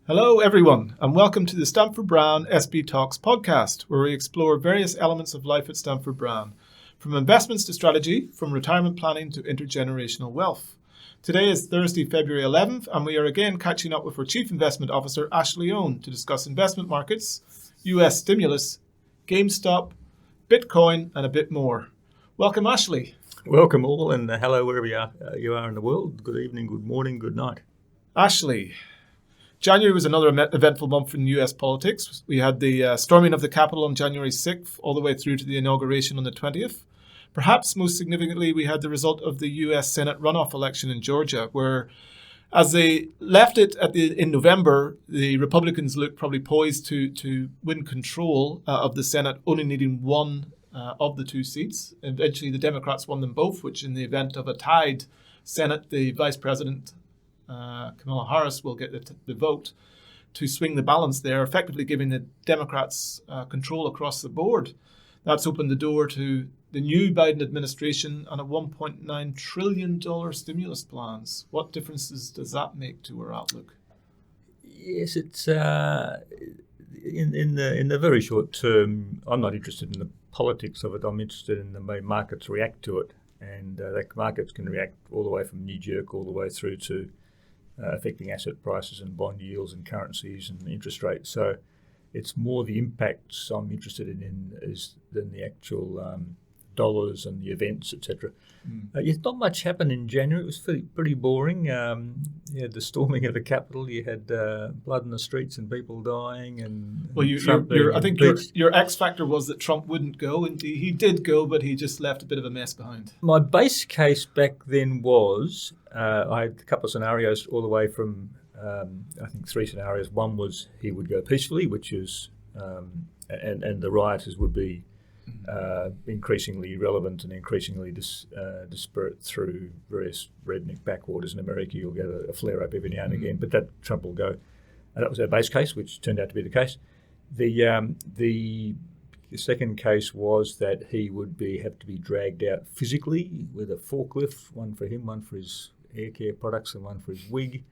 Hello, everyone, and welcome to the Stamford Brown SB Talks podcast, where we explore various elements of life at Stamford Brown, from investments to strategy, from retirement planning to intergenerational wealth. Today is Thursday, February 11th, and we are again catching up with our Chief Investment Officer, Ashley Owen, to discuss investment markets, US stimulus, GameStop, Bitcoin, and a bit more. Welcome, Ashley. Welcome all, and hello wherever you are in the world. Good evening, good morning, good night. Ashley, January was another eventful month in US politics. We had the storming of the Capitol on January 6th, all the way through to the inauguration on the 20th. Perhaps most significantly, we had the result of the US Senate runoff election in Georgia, where as they left it in November, the Republicans looked probably poised to win control of the Senate, only needing one of the two seats. Eventually, the Democrats won them both, which in the event of a tied Senate, the Vice President Kamala Harris will get the vote to swing the balance there, effectively giving the Democrats control across the board. That's opened the door to the new Biden administration and a $1.9 trillion stimulus plans. What differences does that make to our outlook? Yes, it's in the very short term. I'm not interested in the politics of it. I'm interested in the way markets react to it, and markets can react all the way from knee-jerk all the way through to affecting asset prices and bond yields and currencies and interest rates. So it's more the impacts I'm interested in than the actual dollars and the events, etc. Not much happened in January. It was pretty boring. You had the storming of the Capitol. You had blood in the streets and people dying. And I think your X factor was that Trump wouldn't go, and he did go, but he just left a bit of a mess behind. My base case back then was I had a couple of scenarios all the way from I think three scenarios. One was he would go peacefully, which is and the rioters would be increasingly relevant and increasingly disparate through various redneck backwaters in America. You'll get a flare-up every now and again, but that Trump will go. And that was our base case, which turned out to be the case. The second case was that he would have to be dragged out physically with a forklift, one for him, one for his hair care products, and one for his wig.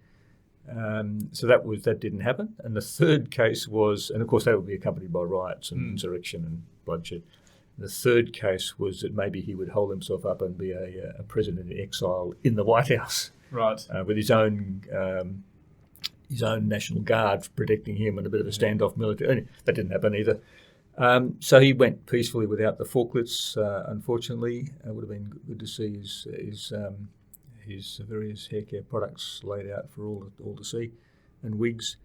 So that didn't happen. And the third case was, and of course that would be accompanied by riots and insurrection and bloodshed. The third case was that maybe he would hold himself up and be a president in exile in the White House, right, with his own National Guard protecting him and a bit of a standoff military. That didn't happen either. So he went peacefully without the forklifts. Unfortunately, it would have been good to see his various hair care products laid out for all to see, and wigs.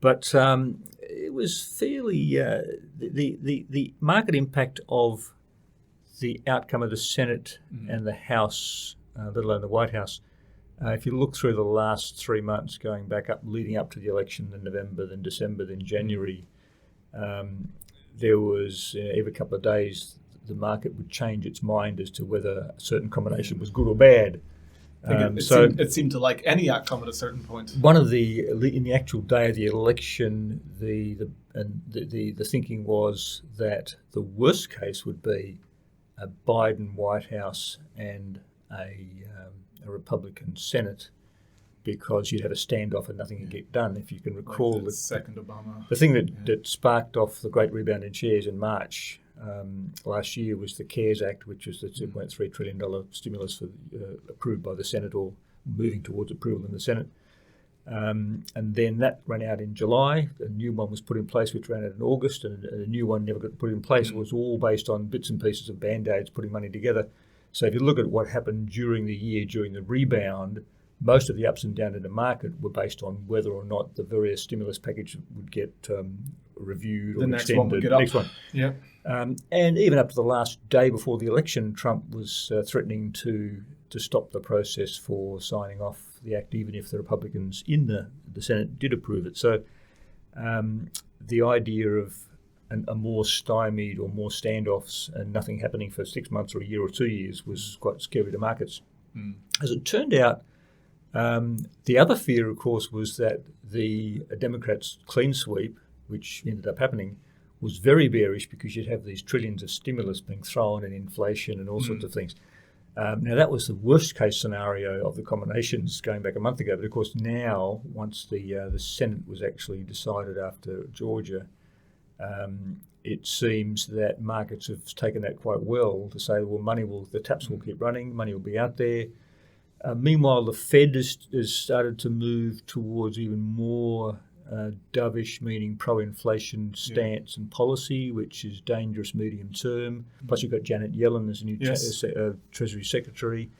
But it was fairly the market impact of the outcome of the Senate and the House, let alone the White House. If you look through the last 3 months, going back up, leading up to the election in November, then December, then January, there was every couple of days the market would change its mind as to whether a certain combination was good or bad. It seemed to like any outcome at a certain point. In the actual day of the election, the thinking was that the worst case would be a Biden White House and a Republican Senate, because you'd have a standoff and nothing would get done. If you can recall, like the second Obama. The thing that sparked off the great rebound in shares in March last year was the CARES Act, which was the $2.3 trillion stimulus approved by the Senate, or moving towards approval in the Senate. And then that ran out in July. A new one was put in place, which ran out in August, and a new one never got put in place. It was all based on bits and pieces of Band-Aids, putting money together. So if you look at what happened during the year, during the rebound, most of the ups and downs in the market were based on whether or not the various stimulus package would get reviewed or extended. One would get up. Next one. Yeah. And even up to the last day before the election, Trump was threatening to stop the process for signing off the act, even if the Republicans in the Senate did approve it. So the idea of a more stymied or more standoffs and nothing happening for 6 months or a year or 2 years was quite scary to markets. As it turned out, the other fear, of course, was that the Democrats' clean sweep, which ended up happening, was very bearish, because you'd have these trillions of stimulus being thrown and inflation and all sorts of things. Now, that was the worst case scenario of the combinations going back a month ago. But, of course, now, once the Senate was actually decided after Georgia, it seems that markets have taken that quite well to say, well, the taps will keep running, money will be out there. Meanwhile, the Fed has started to move towards even more dovish, meaning pro-inflation stance and policy, which is dangerous medium term. Plus, you've got Janet Yellen as a new Treasury Secretary,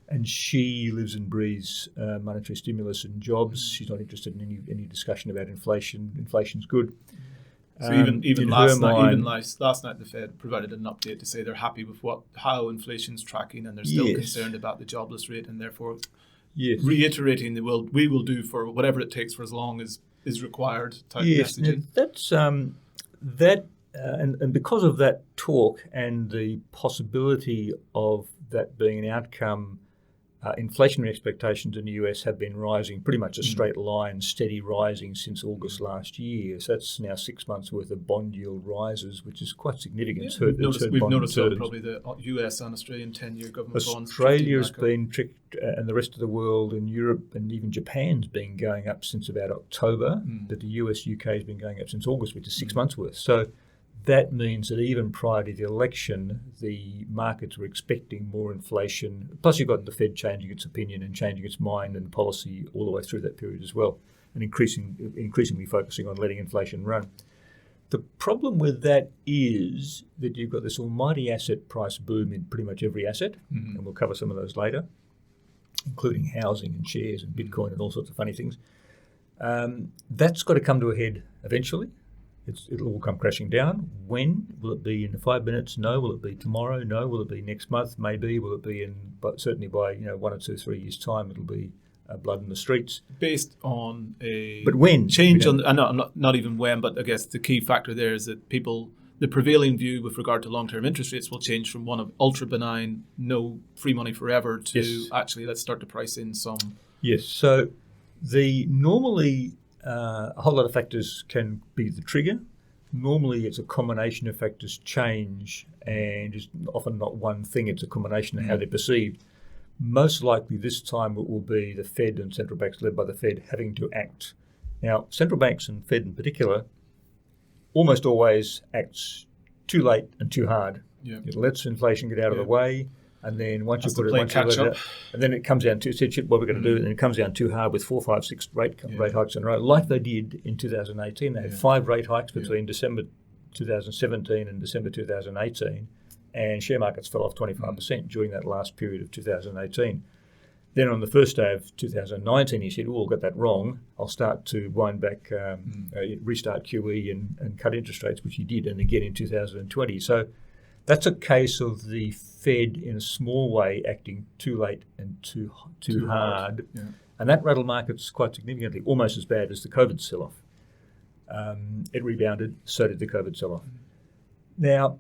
and she lives and breathes monetary stimulus and jobs. She's not interested in any discussion about inflation. Inflation's good. So even last night, the Fed provided an update to say they're happy with how inflation's tracking, and they're still concerned about the jobless rate, and therefore reiterating we will do for whatever it takes for as long as is required type messaging. Now that's and because of that talk and the possibility of that being an outcome, inflationary expectations in the US have been rising pretty much a straight line, steady rising since August last year. So that's now 6 months worth of bond yield rises, which is quite significant. We've noticed probably the US and Australian 10-year government bonds. Australia's been tricked, and the rest of the world, and Europe and even Japan's been going up since about October, but the US, UK has been going up since August, which is 6 months worth. So that means that even prior to the election, the markets were expecting more inflation. Plus, you've got the Fed changing its opinion and changing its mind and policy all the way through that period as well, and increasingly focusing on letting inflation run. The problem with that is that you've got this almighty asset price boom in pretty much every asset, and we'll cover some of those later, including housing and shares and Bitcoin and all sorts of funny things. That's got to come to a head eventually. It'll all come crashing down. When? Will it be in 5 minutes? No. Will it be tomorrow? No. Will it be next month? Maybe. Will it be but certainly by 1 or 2, 3 years' time, it'll be blood in the streets. Based on but when? Change on, not even when, but I guess the key factor there is that the prevailing view with regard to long-term interest rates will change from one of ultra benign, no free money forever, to actually let's start to price in some. Yes. So normally a whole lot of factors can be the trigger. Normally it's a combination of factors change, and it's often not one thing, it's a combination of how they're perceived. Most likely this time it will be the Fed and central banks led by the Fed having to act. Now, central banks and Fed in particular almost always acts too late and too hard. Yeah. It lets inflation get out of the way, and then once you put it, and then it comes down to shit, what we're going to do, and it comes down too hard with 4, 5, 6 rate hikes in a row, like they did in 2018. They had 5 rate hikes between December 2017 and December 2018, and share markets fell off 25% during that last period of 2018. Then on the first day of 2019, he said, I got that wrong. I'll start to wind back, restart QE and cut interest rates, which he did, and again in 2020. So that's a case of the Fed in a small way acting too late and too hard. Yeah. And that rattled markets quite significantly, almost as bad as the COVID sell-off. It rebounded, so did the COVID sell-off. Now,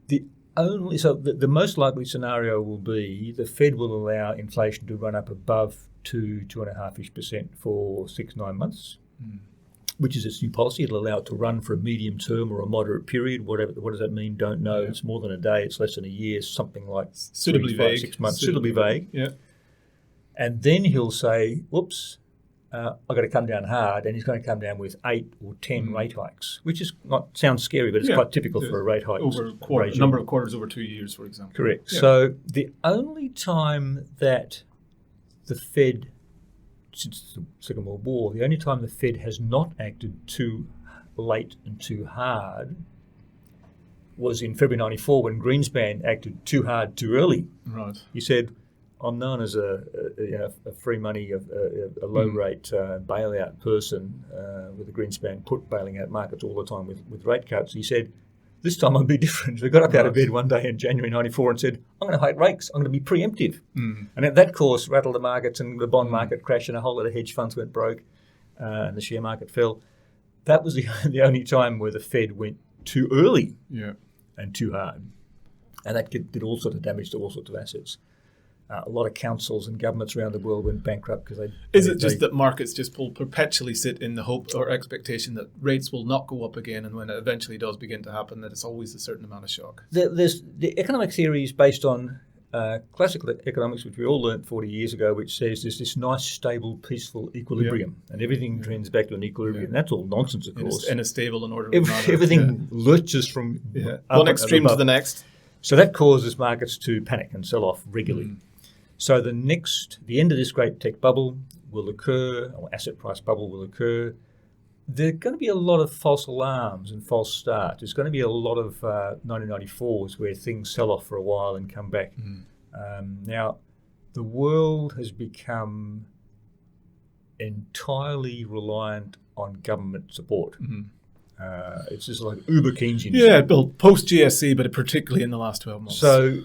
the most likely scenario will be the Fed will allow inflation to run up above 2.5% for 6-9 months, which is its new policy. It'll allow it to run for a medium term or a moderate period. What does that mean? Don't know. Yeah. It's more than a day. It's less than a year. Something like suitably 3, 5, 6 months. Suitably vague. Yeah. And then he'll say, "Whoops, I've got to come down hard," and he's going to come down with 8 or 10 rate hikes, which is sounds scary, but it's quite typical for a rate hike over a number of quarters over 2 years, for example. Correct. Yeah. So the only time that the Fed, since the Second World War, the only time the Fed has not acted too late and too hard was in February '94 when Greenspan acted too hard too early. Right. He said, "I'm known as a free money, a low rate bailout person with a Greenspan put bailing out markets all the time with rate cuts." He said, "This time I'll be different." They got up out of bed one day in January '94 and said, "I'm going to hike rates. I'm going to be preemptive." And that course rattled the markets, and the bond market crashed, and a whole lot of hedge funds went broke, and the share market fell. That was the only time where the Fed went too early and too hard, and that did all sorts of damage to all sorts of assets. A lot of councils and governments around the world went bankrupt because they... Is it just that markets just will perpetually sit in the hope or expectation that rates will not go up again, and when it eventually does begin to happen, that it's always a certain amount of shock? The economic theory is based on classical economics, which we all learnt 40 years ago, which says there's this nice, stable, peaceful equilibrium, and everything trends back to an equilibrium. And that's all nonsense, of course. In a stable and orderly manner. Everything lurches from one extreme to the next. So that causes markets to panic and sell off regularly. So the end of this great tech bubble will occur, or asset price bubble will occur. There are going to be a lot of false alarms and false starts. There's going to be a lot of 1994s where things sell off for a while and come back. Now, the world has become entirely reliant on government support. It's just like uber Keynesianism. Yeah, built post GSC, but particularly in the last 12 months. So,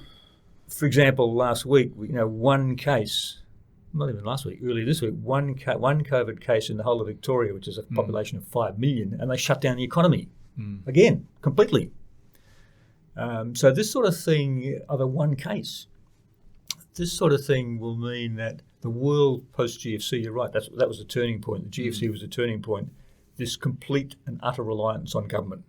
for example, last week, one case. Not even last week, earlier this week, one COVID case in the whole of Victoria, which is a population of 5 million, and they shut down the economy again, completely. So this sort of thing, over one case, this sort of thing will mean that the world post-GFC, you're right, that was a turning point. The GFC was a turning point. This complete and utter reliance on government.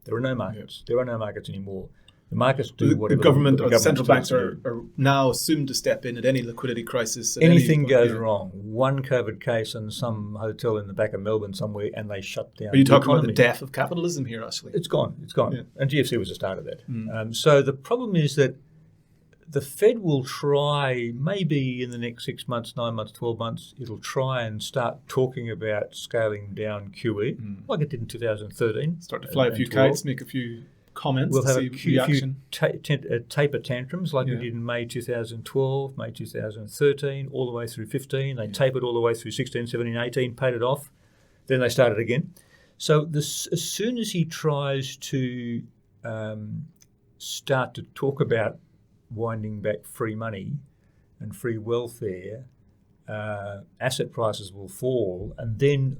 There are no markets. There are no markets anymore. The markets do whatever the government or the central banks are are now assumed to step in at any liquidity crisis. Anything goes wrong. One COVID case in some hotel in the back of Melbourne somewhere, and they shut down. Are you talking about the death of capitalism here, actually? It's gone. Yeah. And GFC was the start of that. So the problem is that the Fed will try, maybe in the next 6 months, 9 months, 12 months, it'll try and start talking about scaling down QE, like it did in 2013. Start to fly a few kites, make a few comments. We'll have a few taper tantrums like we did in May 2012, May 2013, all the way through 15. They tapered all the way through 16, 17, 18, paid it off. Then they started again. So as soon as he tries to start to talk about winding back free money and free welfare, asset prices will fall, and then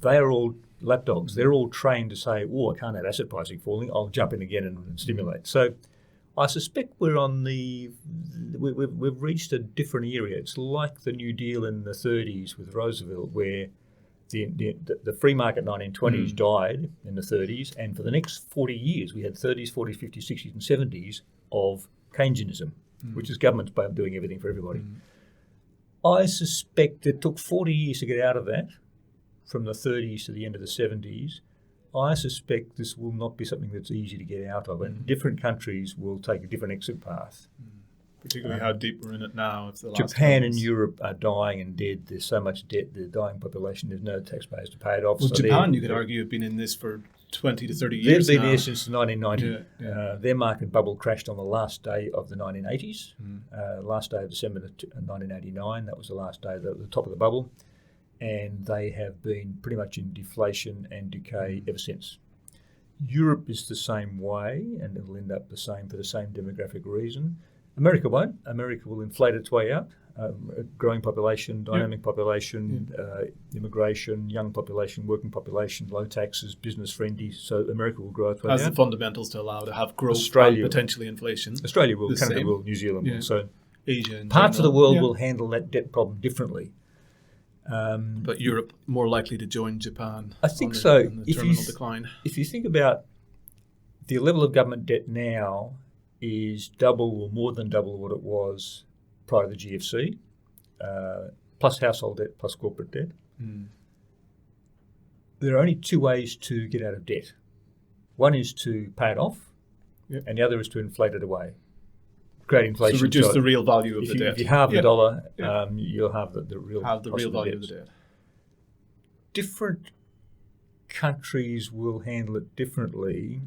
they are all lapdogs. They're all trained to say, I can't have asset pricing falling, I'll jump in again and stimulate. So I suspect we've reached a different area. It's like the New Deal in the 30s with Roosevelt, where the free market 1920s died in the 30s, and for the next 40 years we had 30s, 40s, 50s, 60s and 70s of Keynesianism, which is government's way of doing everything for everybody. I suspect it took 40 years to get out of that, from the 30s to the end of the 70s. I suspect this will not be something that's easy to get out of, and different countries will take a different exit path. Particularly how deep we're in it now. It's the last Japan and Europe are dying and dead. There's so much debt, the dying population, there's no taxpayers to pay it off. Well, so Japan, you could argue, have been in this for 20 to 30 years They've now. been here since 1990. Their market bubble crashed on the last day of the 1980s, last day of December 1989. That was the last day, the top of the bubble. And they have been pretty much in deflation and decay ever since. Europe is the same way, and it'll end up the same for the same demographic reason. America won't. America will inflate its way out. Growing population, dynamic population, immigration, young population, working population, low taxes, business friendly. So America will grow its way out. Has the fundamentals to allow to have growth Australia, and potentially inflation. Australia will, Canada will, New Zealand will. So Asia parts of the world will handle that debt problem differently. But Europe more likely to join Japan. I think so. On the terminal decline. If you think about the level of government debt now is double or more than double what it was prior to the GFC, plus household debt, plus corporate debt. There are only two ways to get out of debt. One is to pay it off, and the other is to inflate it away. Create inflation. So reduce the real value of the debt. If you halve the dollar, you'll have the real value of the debt. Different countries will handle it differently.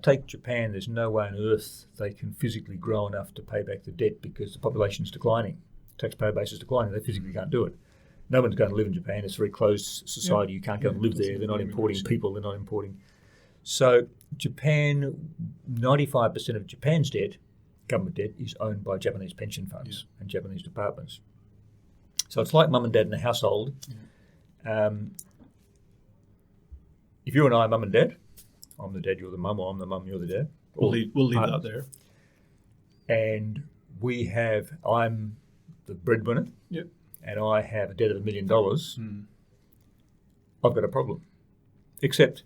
Take Japan, there's no way on earth they can physically grow enough to pay back the debt because the population's declining. Taxpayer base is declining. They physically can't do it. No one's going to live in Japan. It's a very closed society. You can't go and live there. They're not importing people. They're not importing. So Japan, 95% of Japan's debt, government debt, is owned by Japanese pension funds and Japanese departments. So it's like mum and dad in a household. If you and I are mum and dad, I'm the dad, you're the mum, or I'm the mum, you're the dad. We'll leave that there. And I'm the breadwinner, and I have a debt of $1 million. I've got a problem. Except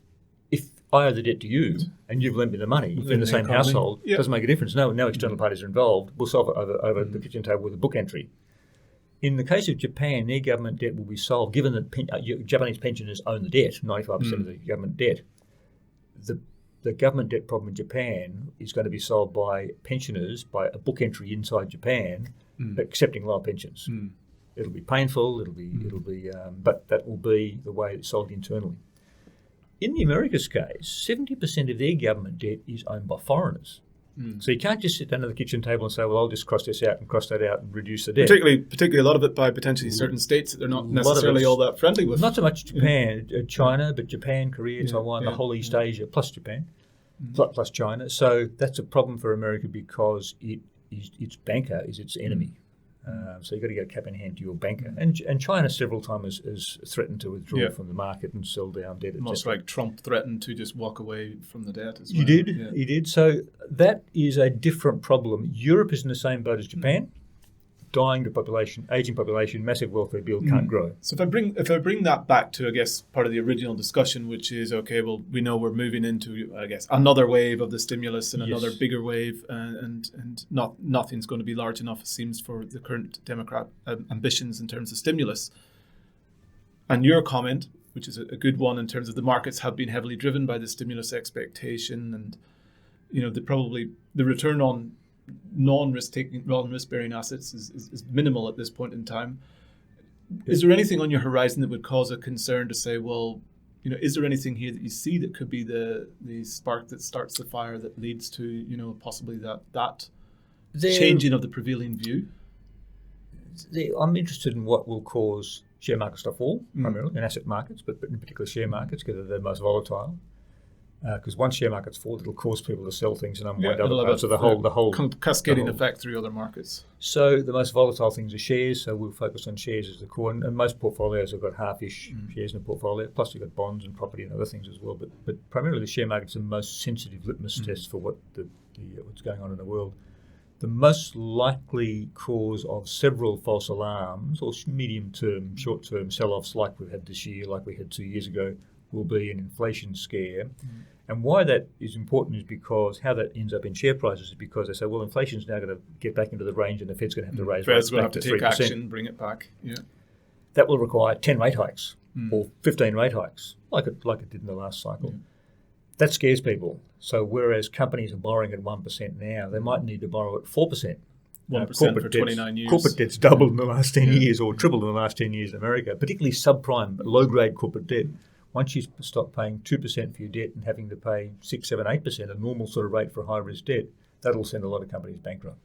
if I owe the debt to you, and you've lent me the money in the same economy. household. Yep. Doesn't make a difference. No external parties are involved. We'll solve it over the kitchen table with a book entry. In the case of Japan, their government debt will be solved, given that Japanese pensioners own the debt, 95% of the government debt. The government debt problem in Japan is going to be solved by pensioners, by a book entry inside Japan, accepting lower pensions. It'll be painful. But that will be the way it's solved internally. In the Americas case, 70% of their government debt is owned by foreigners. So you can't just sit down at the kitchen table and say, well, I'll just cross this out and cross that out and reduce the debt. Particularly a lot of it by potentially certain states that they're not necessarily all that friendly with. Not so much Japan, China, but Japan, Korea, Taiwan, the whole East Asia, plus Japan, plus China. So that's a problem for America because its banker is its enemy. So you've got to go cap in hand to your banker. And China several times has threatened to withdraw from the market and sell down debt. Almost like Trump threatened to just walk away from the debt as well. He did. So that is a different problem. Europe is in the same boat as Japan. Dying population, aging population, massive welfare bill, can't grow. So if I bring that back to, I guess, part of the original discussion, which is, okay, well, we know we're moving into, I guess, another wave of the stimulus and another bigger wave, and nothing's going to be large enough, it seems, for the current Democrat ambitions in terms of stimulus. And your comment, which is a good one in terms of the markets have been heavily driven by the stimulus expectation, and the return on non-risk-bearing assets is minimal at this point in time. Is there anything on your horizon that would cause a concern to say, well, is there anything here that you see that could be the spark that starts the fire that leads to, possibly that changing of the prevailing view? I'm interested in what will cause share markets to fall, primarily in asset markets, but in particular share markets, because they're the most volatile. Because once share markets fall, it'll cause people to sell things and unwind other parts of the whole cascading effect through other markets. So the most volatile things are shares. So we'll focus on shares as the core, and most portfolios have got half-ish shares in a portfolio. Plus you've got bonds and property and other things as well. But primarily the share market's the most sensitive litmus test for what's going on in the world. The most likely cause of several false alarms, or medium-term, short-term sell-offs like we've had this year, like we had 2 years ago, will be an inflation scare. And why that is important is because how that ends up in share prices is because they say, well, inflation's now going to get back into the range and the Fed's going to have to raise rates back to 3%. Fed's going to have to take action, bring it back. Yeah. That will require 10 rate hikes or 15 rate hikes, like it did in the last cycle. Yeah. That scares people. So whereas companies are borrowing at 1% now, they might need to borrow at 4%. 1% for 29 years. Corporate debt's doubled in the last 10 years or tripled in the last 10 years in America, particularly subprime, low-grade corporate debt. Once you stop paying 2% for your debt and having to pay 6, 7, 8%, a normal sort of rate for high-risk debt, that'll send a lot of companies bankrupt.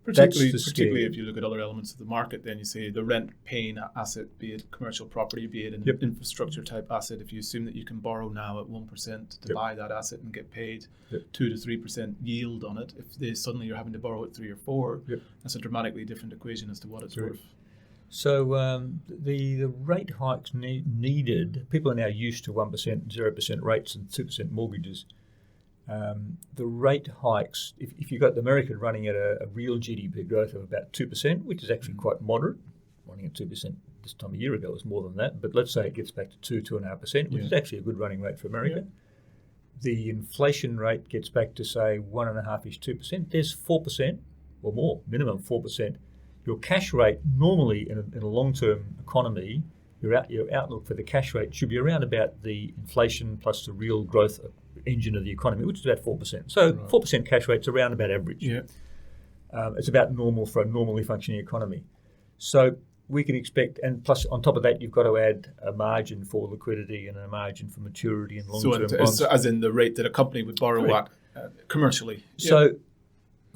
Particularly if you look at other elements of the market, then you say the rent-paying asset, be it commercial property, be it an infrastructure-type asset, if you assume that you can borrow now at 1% to buy that asset and get paid 2 to 3% yield on it, if suddenly you're having to borrow at 3 or 4, that's a dramatically different equation as to what it's worth. So the rate hikes needed, people are now used to 1%, 0% rates and 2% mortgages. The rate hikes, if you've got the American running at a real GDP growth of about 2%, which is actually quite moderate, running at 2% this time a year ago was more than that, but let's say it gets back to 2.5%, which is actually a good running rate for America. The inflation rate gets back to, say, 1.5-ish, 2%. There's 4% or more, minimum 4%. Your cash rate normally in a long-term economy, your outlook for the cash rate should be around about the inflation plus the real growth engine of the economy, which is about 4%. So 4% cash rate's around about average. Yeah. It's about normal for a normally functioning economy. So we can expect, and plus on top of that, you've got to add a margin for liquidity and a margin for maturity and long-term bonds. So as in the rate that a company would borrow at commercially. So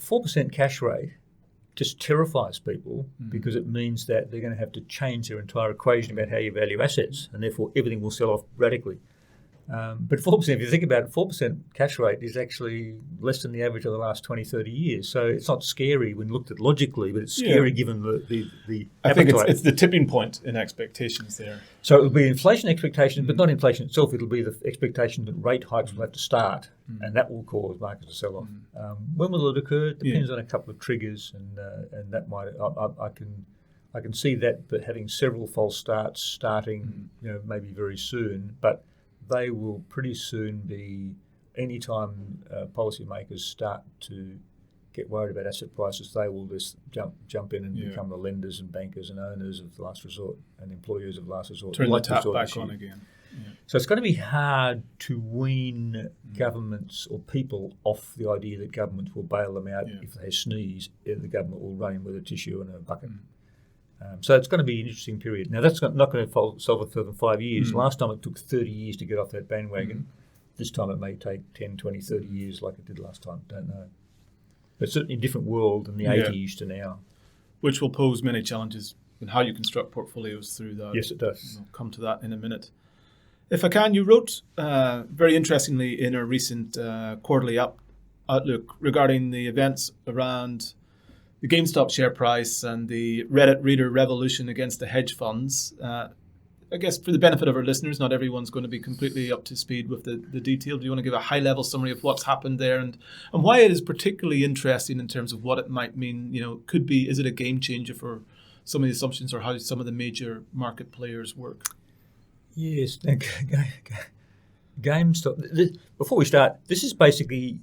4% cash rate just terrifies people because it means that they're going to have to change their entire equation about how you value assets, and therefore everything will sell off radically. But 4%, if you think about it, 4% cash rate is actually less than the average of the last 20, 30 years. So it's not scary when looked at logically, but it's scary given the I think it's the tipping point in expectations there. So it'll be inflation expectations, but not inflation itself. It'll be the expectation that rate hikes will have to start, and that will cause markets to sell off. When will it occur? It depends on a couple of triggers, and that might I can see that, but having several false starts starting, maybe very soon, but they will pretty soon be, anytime policymakers start to get worried about asset prices, they will just jump in and become the lenders and bankers and owners of last resort and employers of last resort. Turn the tap back on again. Yeah. So it's going to be hard to wean governments or people off the idea that governments will bail them out if they sneeze. The government will run in with a tissue and a bucket. So it's going to be an interesting period. Now, that's not going to solve it for than 5 years. Last time it took 30 years to get off that bandwagon. This time it may take 10, 20, 30 years like it did last time. Don't know. But it's certainly a different world than the 80s to now. Which will pose many challenges in how you construct portfolios through that. Yes, it does. We'll come to that in a minute. If I can, you wrote very interestingly in a recent quarterly outlook regarding the events around the GameStop share price and the Reddit reader revolution against the hedge funds. I guess for the benefit of our listeners, not everyone's going to be completely up to speed with the detail. Do you want to give a high-level summary of what's happened there and why it is particularly interesting in terms of what it might mean? Could be, is it a game changer for some of the assumptions or how some of the major market players work? Yes. GameStop. Before we start, this is basically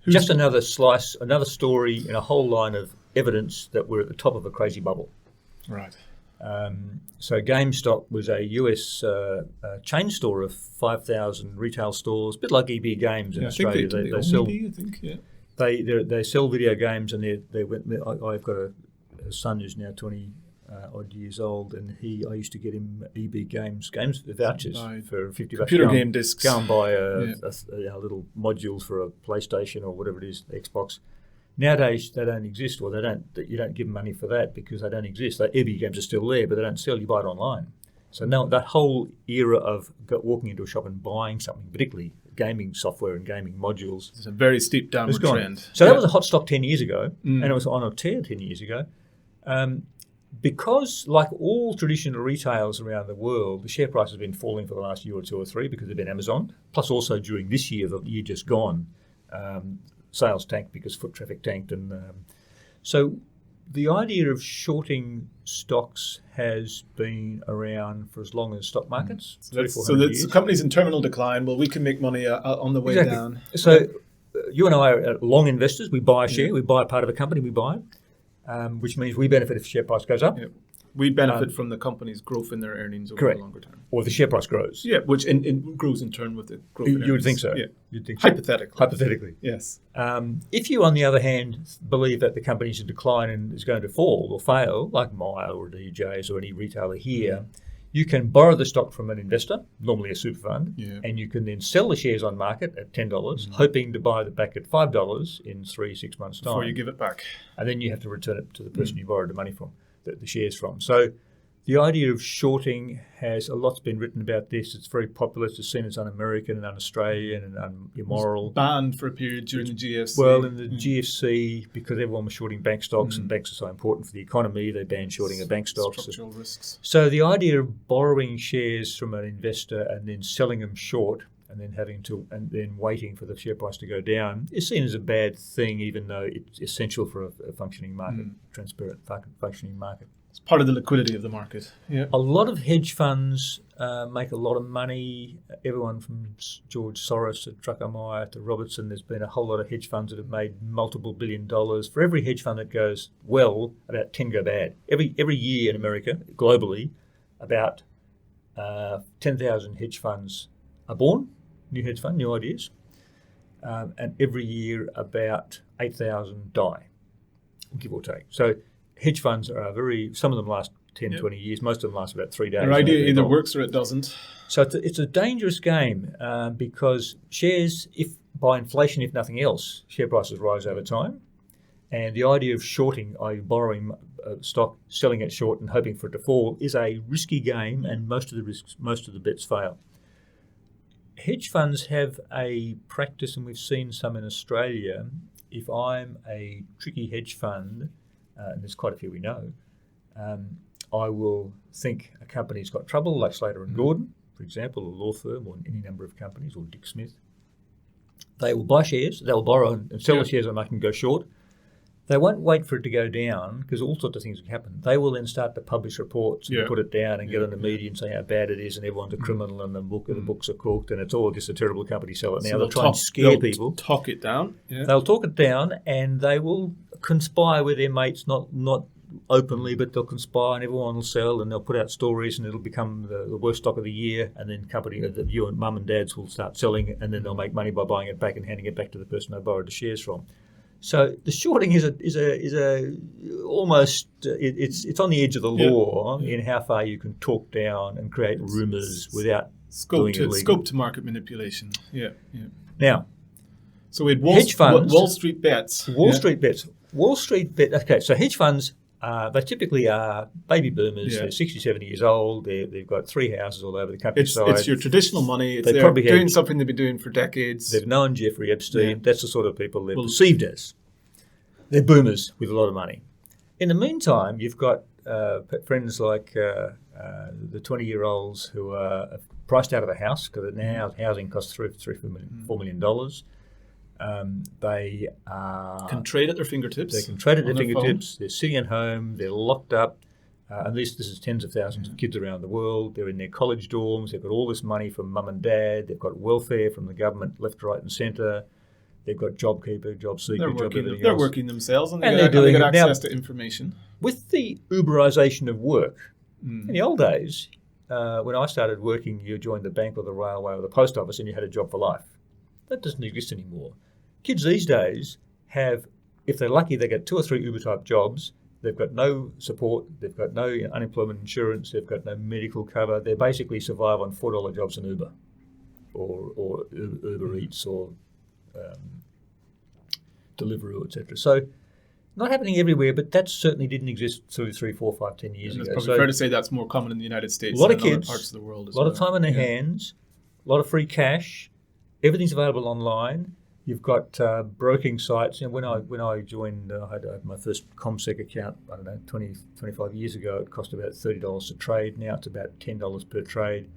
just another slice, another story in a whole line of evidence that we're at the top of a crazy bubble. Right. So GameStop was a US chain store of 5,000 retail stores, a bit like EB Games in Australia. They sell. They sell video games, and I've got a son who's now 20 odd years old, and I used to get him EB Games vouchers for $50. Computer game discs. Go and buy a little module for a PlayStation or whatever it is, Xbox. Nowadays, they don't exist, or you don't give them money for that because they don't exist. EB Games are still there, but they don't sell. You buy it online. So now that whole era of walking into a shop and buying something, particularly gaming software and gaming modules, it's a very steep downward trend. So that was a hot stock 10 years ago, and it was on a tear 10 years ago. Because, like all traditional retailers around the world, the share price has been falling for the last year or two or three because they've been Amazon. Plus, also during this year, the year just gone, sales tanked because foot traffic tanked, and so the idea of shorting stocks has been around for as long as stock markets. So the company's in terminal decline. Well, we can make money on the way down. So you and I are long investors. We buy a share. We buy a part of a company. We buy it, which means we benefit if the share price goes up. Yep. We benefit from the company's growth in their earnings over the longer term. Or the share price grows. Yeah, which grows in turn with the growth in earnings. You would think so. Yeah. You'd think so. Hypothetically. Yes. If you, on the other hand, believe that the company's in decline and is going to fall or fail, like Myer or DJs or any retailer here, you can borrow the stock from an investor, normally a super fund, and you can then sell the shares on market at $10, hoping to buy it back at $5 in 3-6 months' time. Before you give it back. And then you have to return it to the person you borrowed the money from. The shares from. So the idea of shorting has a lot's been written about this. It's very popular. It's seen as un-American and un-Australian and immoral. It was banned for a period during the GFC. Well, in the GFC, because everyone was shorting bank stocks and banks are so important for the economy, they banned shorting of bank stocks. Structural risks. So the idea of borrowing shares from an investor and then selling them short and then waiting for the share price to go down is seen as a bad thing, even though it's essential for a functioning market, transparent functioning market. It's part of the liquidity of the market. Yeah. A lot of hedge funds make a lot of money. Everyone from George Soros to Druckermeier to Robertson, there's been a whole lot of hedge funds that have made multiple $1 billion. For every hedge fund that goes well, about 10 go bad. Every year in America, globally, about 10,000 hedge funds are born. New hedge fund, new ideas, and every year about 8,000 die, give or take. So hedge funds are some of them last 10, 20 years. Most of them last about 3 days. Their idea either works or it doesn't. So it's a dangerous game because shares, if by inflation, if nothing else, share prices rise over time. And the idea of shorting, i.e. borrowing stock, selling it short and hoping for it to fall, is a risky game, and most of the bets fail. Hedge funds have a practice, and we've seen some in Australia. If I'm a tricky hedge fund, and there's quite a few we know, I will think a company's got trouble, like Slater and Gordon, for example, a law firm, or any number of companies, or Dick Smith. They will buy shares, they'll borrow and sell the shares on market and go short. They won't wait for it to go down because all sorts of things can happen. They will then start to publish reports and put it down and get on the media and say how bad it is and everyone's a criminal and the books are cooked and it's all just a terrible company. Sell it now. They'll try and scare people. Talk it down. Yeah. They'll talk it down and they will conspire with their mates, not openly, but they'll conspire and everyone will sell and they'll put out stories and it'll become the worst stock of the year, and then you and mum and dads will start selling and then they'll make money by buying it back and handing it back to the person they borrowed the shares from. So the shorting is almost it's on the edge of the law in how far you can talk down and create rumours without doing it legally. Scope to market manipulation. Yeah. Now, so we had hedge funds, Wall Street bets. Wall Street bets. Okay, so hedge funds. They typically are baby boomers. They're 60, 70 years old. They've got 3 houses all over the countryside. It's your traditional money. They're doing something they've been doing for decades. They've known Jeffrey Epstein. Yeah. That's the sort of people they're perceived as. They're boomers with a lot of money. In the meantime, you've got friends like the 20-year-olds who are priced out of a house because now housing costs $4 million. They can trade at their fingertips. They can trade at their fingertips. They're sitting at home. They're locked up. And this is tens of thousands of kids around the world. They're in their college dorms. They've got all this money from mum and dad. They've got welfare from the government, left, right, and centre. They've got JobKeeper, JobSeeker, They're working themselves, and they get access to information. With the Uberisation of work, in the old days, when I started working, you joined the bank or the railway or the post office, and you had a job for life. That doesn't exist anymore. Kids these days have, if they're lucky, they get 2 or 3 Uber-type jobs. They've got no support. They've got no unemployment insurance. They've got no medical cover. They basically survive on $4 jobs in Uber or Uber Eats or Deliveroo, etc. So not happening everywhere, but that certainly didn't exist 2, 3, 4, 5, 10 years ago. It's probably fair to say that's more common in the United States than in kids, other parts of the world as well. A lot of time on their hands, a lot of free cash. Everything's available online. You've got broking sites. When I joined, I had my first ComSec account, 25 years ago. It cost about $30 to trade. Now it's about $10 per trade.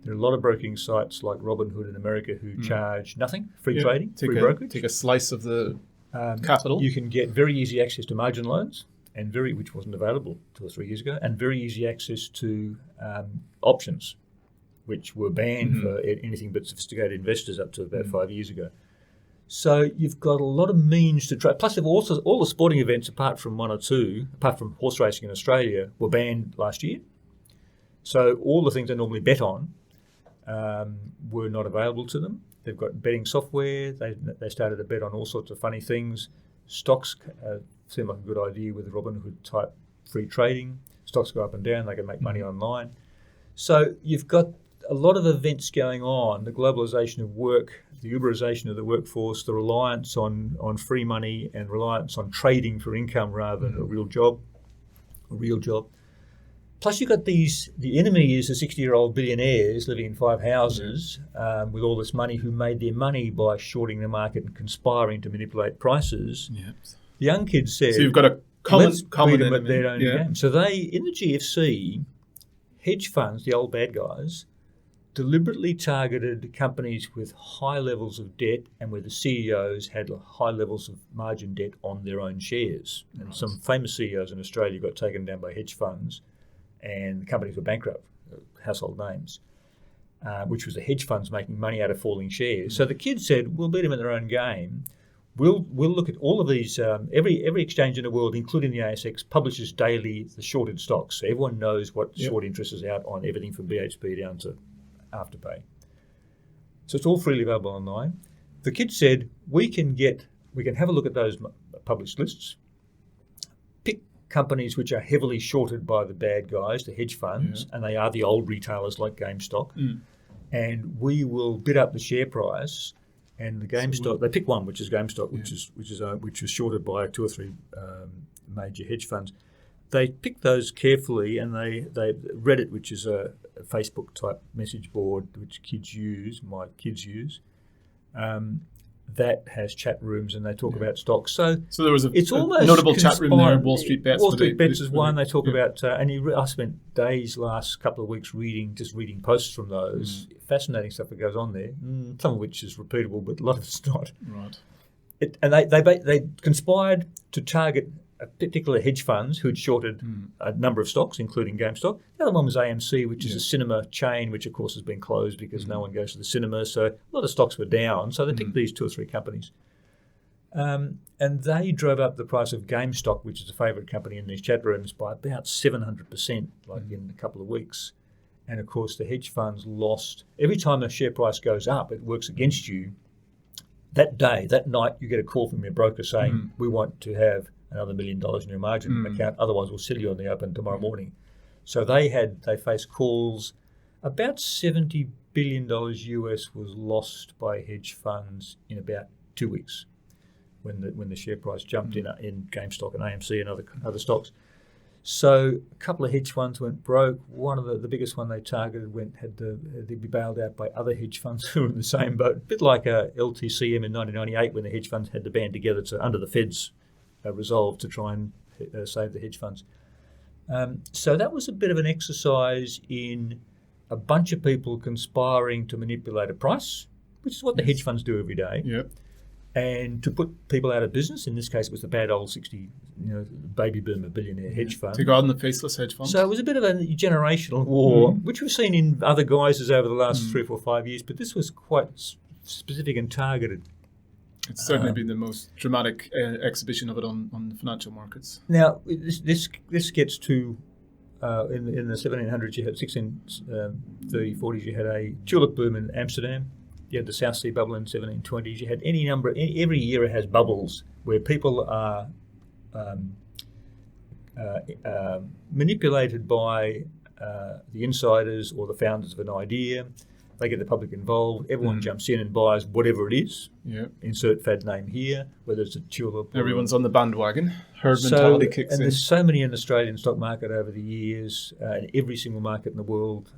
There are a lot of broking sites like Robinhood in America who charge nothing, free trading, free brokerage. Take a slice of the capital. You can get very easy access to margin loans, which wasn't available 2 or 3 years ago, and very easy access to options, which were banned for anything but sophisticated investors up to about 5 years ago. So you've got a lot of means to trade. Plus, also all the sporting events, apart from 1 or 2, apart from horse racing in Australia, were banned last year. So all the things they normally bet on were not available to them. They've got betting software. They started to bet on all sorts of funny things. Stocks seem like a good idea with Robinhood type free trading. Stocks go up and down. They can make money online. So you've got a lot of events going on, the globalization of work, the Uberization of the workforce, the reliance on free money and reliance on trading for income rather than a real job. Plus you've got the enemy is the 60-year-old billionaires living in 5 houses with all this money who made their money by shorting the market and conspiring to manipulate prices. Yep. The young kids said... So you've got a common enemy. Their own game. So they, in the GFC, hedge funds, the old bad guys, deliberately targeted companies with high levels of debt and where the CEOs had high levels of margin debt on their own shares. Right. And some famous CEOs in Australia got taken down by hedge funds and the companies were bankrupt, household names, which was the hedge funds making money out of falling shares. So the kids said, we'll beat them in their own game. We'll look at all of these, every exchange in the world, including the ASX, publishes daily the shorted stocks. So everyone knows what short interest is out on everything from BHP down to Afterpay. So it's all freely available online. The kids said, we can have a look at those published lists, pick companies which are heavily shorted by the bad guys, the hedge funds, and they are the old retailers like GameStop, and we will bid up the share price. And the GameStop, they pick one, which is GameStop, which is shorted by 2 or 3 major hedge funds. They pick those carefully, and they Reddit, which is a Facebook type message board which my kids use, that has chat rooms and they talk about stocks. So there was it's almost notable chat room there. Wall Street Bets. Wall Street Bets is one. They talk about, I spent days last couple of weeks reading posts from those. Fascinating stuff that goes on there. Some of which is repeatable, but a lot of it's not. Right. And they conspired to target particular hedge funds who had shorted a number of stocks, including GameStop. The other one was AMC, which is a cinema chain, which of course has been closed because no one goes to the cinema. So a lot of stocks were down. So they picked these 2 or 3 companies. And they drove up the price of GameStop, which is a favourite company in these chat rooms, by about 700%, in a couple of weeks. And of course, the hedge funds lost. Every time the share price goes up, it works against you. That day, that night, you get a call from your broker saying, we want to have another $1 million in your margin account, otherwise we'll sell you on the open tomorrow morning. So they faced calls. About $70 billion US was lost by hedge funds in about 2 weeks when the share price jumped in GameStop and AMC and other stocks. So a couple of hedge funds went broke. One of the biggest one they targeted had to be bailed out by other hedge funds who were in the same boat. A bit like LTCM in 1998 when the hedge funds had to band together under the Fed's resolve to try and save the hedge funds. So that was a bit of an exercise in a bunch of people conspiring to manipulate a price, which is what the hedge funds do every day. Yep. And to put people out of business. In this case, it was the bad old baby boomer billionaire hedge fund. To go on the faceless hedge fund. So it was a bit of a generational war, which we've seen in other guises over the last 3 or 4 5 years, but this was quite specific and targeted. It's certainly been the most dramatic exhibition of it on the financial markets. Now, this gets to, in the 1700s, you had 1630s, 40s, you had a tulip boom in Amsterdam. You had the South Sea bubble in 1720s. You had every era has bubbles where people are manipulated by the insiders or the founders of an idea. They get the public involved. Everyone jumps in and buys whatever it is. Yeah. Insert fad name here, whether it's a tulip. Everyone's on the bandwagon. Herd mentality kicks in. And there's so many in the Australian stock market over the years, in every single market in the world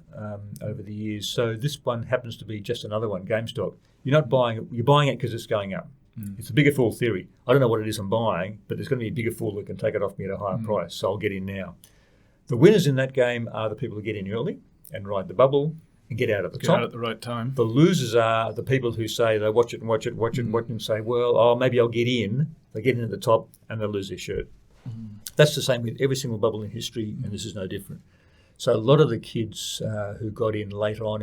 over the years. So this one happens to be just another one, GameStop. You're not buying it. You're buying it because it's going up. It's a bigger fool theory. I don't know what it is I'm buying, but there's going to be a bigger fool that can take it off me at a higher price, so I'll get in now. The winners in that game are the people who get in early and ride the bubble and get out at the top. Get out at the right time. The losers are the people who say they watch it and say, well, maybe I'll get in. They get in at the top and they lose their shirt. That's the same with every single bubble in history, and this is no different. So a lot of the kids who got in later on,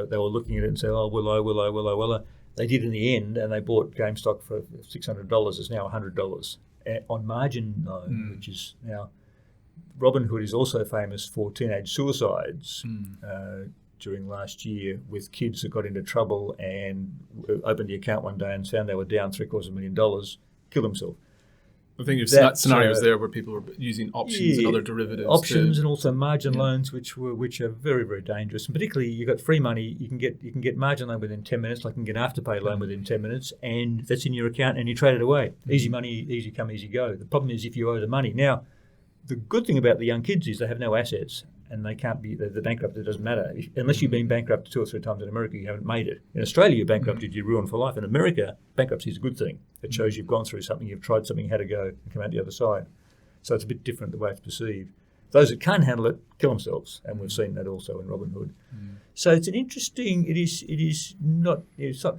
they were looking at it and say, oh, will I? They did in the end, and they bought GameStop for $600. It's now $100 on margin loan, which is now. Robinhood is also famous for teenage suicides during last year with kids that got into trouble and opened the account one day and found they were down $750,000, killed themselves. I think you've scenarios there where people were using options and other derivatives. Options and also margin loans, which are very, very dangerous. And particularly, you've got free money. You can get margin loan within 10 minutes, like you can get afterpay loan within 10 minutes, and that's in your account, and you trade it away. Easy money, easy come, easy go. The problem is if you owe the money. Now, the good thing about the young kids is they have no assets, and they can't be the bankrupt. It doesn't matter unless you've been bankrupt 2 or 3 times in America. You haven't made it. In Australia, you're bankrupted, you're ruined for life. In America, bankruptcy is a good thing. It shows you've gone through something, you've tried something, had to go, and come out the other side. So it's a bit different the way it's perceived. Those that can't handle it kill themselves, and we've seen that also in Robinhood. So it's an interesting. It's not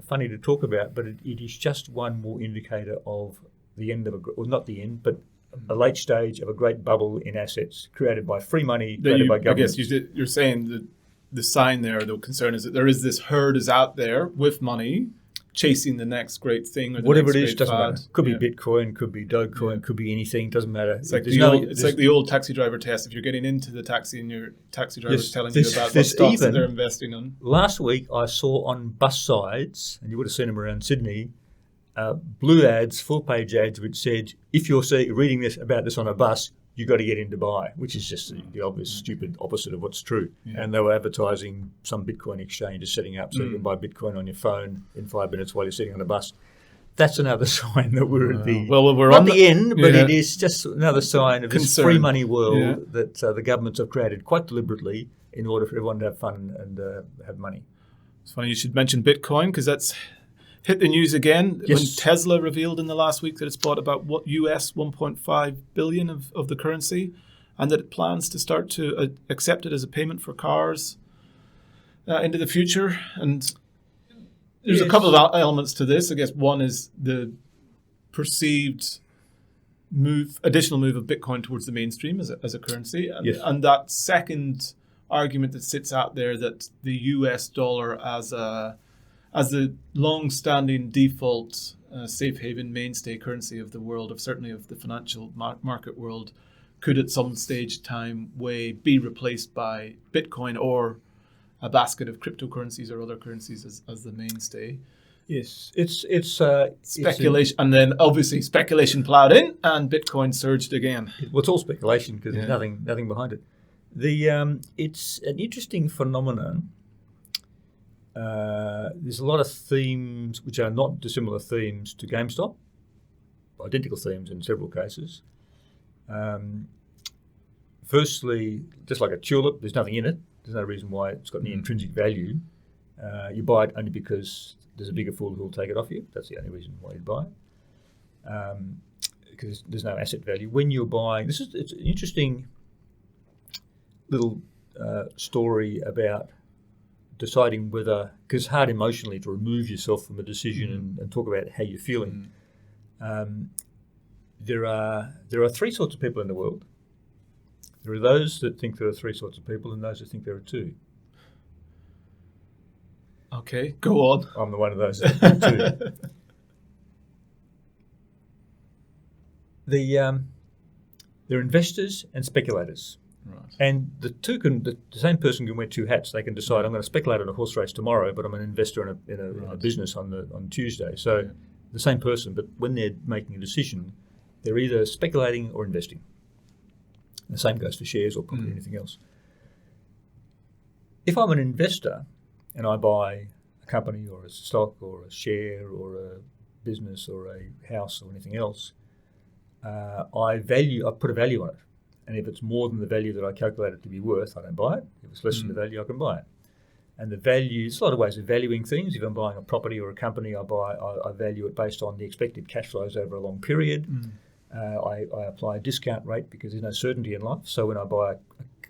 funny to talk about, but it is just one more indicator of the end of not the end, but a late stage of a great bubble in assets created by free money, created by governments. I guess you're saying that the sign there, the concern is that there is this herd is out there with money chasing the next great thing or the whatever next it is, doesn't fad. matter. Could be Bitcoin, could be Dogecoin, could be anything, doesn't matter. It's like the old taxi driver test. If you're getting into the taxi and your taxi driver is telling you about what stocks that they're investing on. Last week I saw on bus sides, and you would have seen them around Sydney, blue ads, full-page ads, which said, if you're reading about this on a bus, you've got to get in to buy, which is just the obvious, stupid opposite of what's true. Yeah. And they were advertising some Bitcoin exchange is setting up so you can buy Bitcoin on your phone in 5 minutes while you're sitting on a bus. That's another sign that we're at the we're not on the end, but it is just another sign of this free money world that the governments have created quite deliberately in order for everyone to have fun and have money. It's funny you should mention Bitcoin because that's hit the news again when Tesla revealed in the last week that it's bought about US $1.5 billion of the currency, and that it plans to start to accept it as a payment for cars into the future. And there's a couple of elements to this. I guess one is the perceived additional move of Bitcoin towards the mainstream as a currency. And, Yes. and that second argument that sits out there that the US dollar as the long-standing default safe haven mainstay currency of the world, certainly of the financial market world, could at some stage time be replaced by Bitcoin or a basket of cryptocurrencies or other currencies as the mainstay. Yes, it's Speculation, and then obviously speculation plowed in, and Bitcoin surged again. Well, it's all speculation because there's nothing behind it. It's an interesting phenomenon. There's a lot of themes which are not dissimilar themes to GameStop, identical themes in several cases. Firstly, just like a tulip, there's nothing in it. There's no reason why it's got any intrinsic value. You buy it only because there's a bigger fool who will take it off you. That's the only reason why you'd buy it. Because there's no asset value. When you're buying, it's an interesting little story about deciding whether, because it's hard emotionally to remove yourself from a decision and talk about how you're feeling. There are three sorts of people in the world. There are those that think there are three sorts of people and those that think there are two. Okay, go on. I'm the one of those that think two. They're investors and speculators. Right. And the same person can wear two hats. They can decide, I'm going to speculate on a horse race tomorrow, but I'm an investor in a business on Tuesday. So the same person, but when they're making a decision, they're either speculating or investing. The same goes for shares or probably anything else. If I'm an investor and I buy a company or a stock or a share or a business or a house or anything else, I put a value on it. And if it's more than the value that I calculate it to be worth, I don't buy it. If it's less than the value, I can buy it. And the value, there's a lot of ways of valuing things. If I'm buying a property or a company, I value it based on the expected cash flows over a long period. I apply a discount rate because there's no certainty in life. So when I buy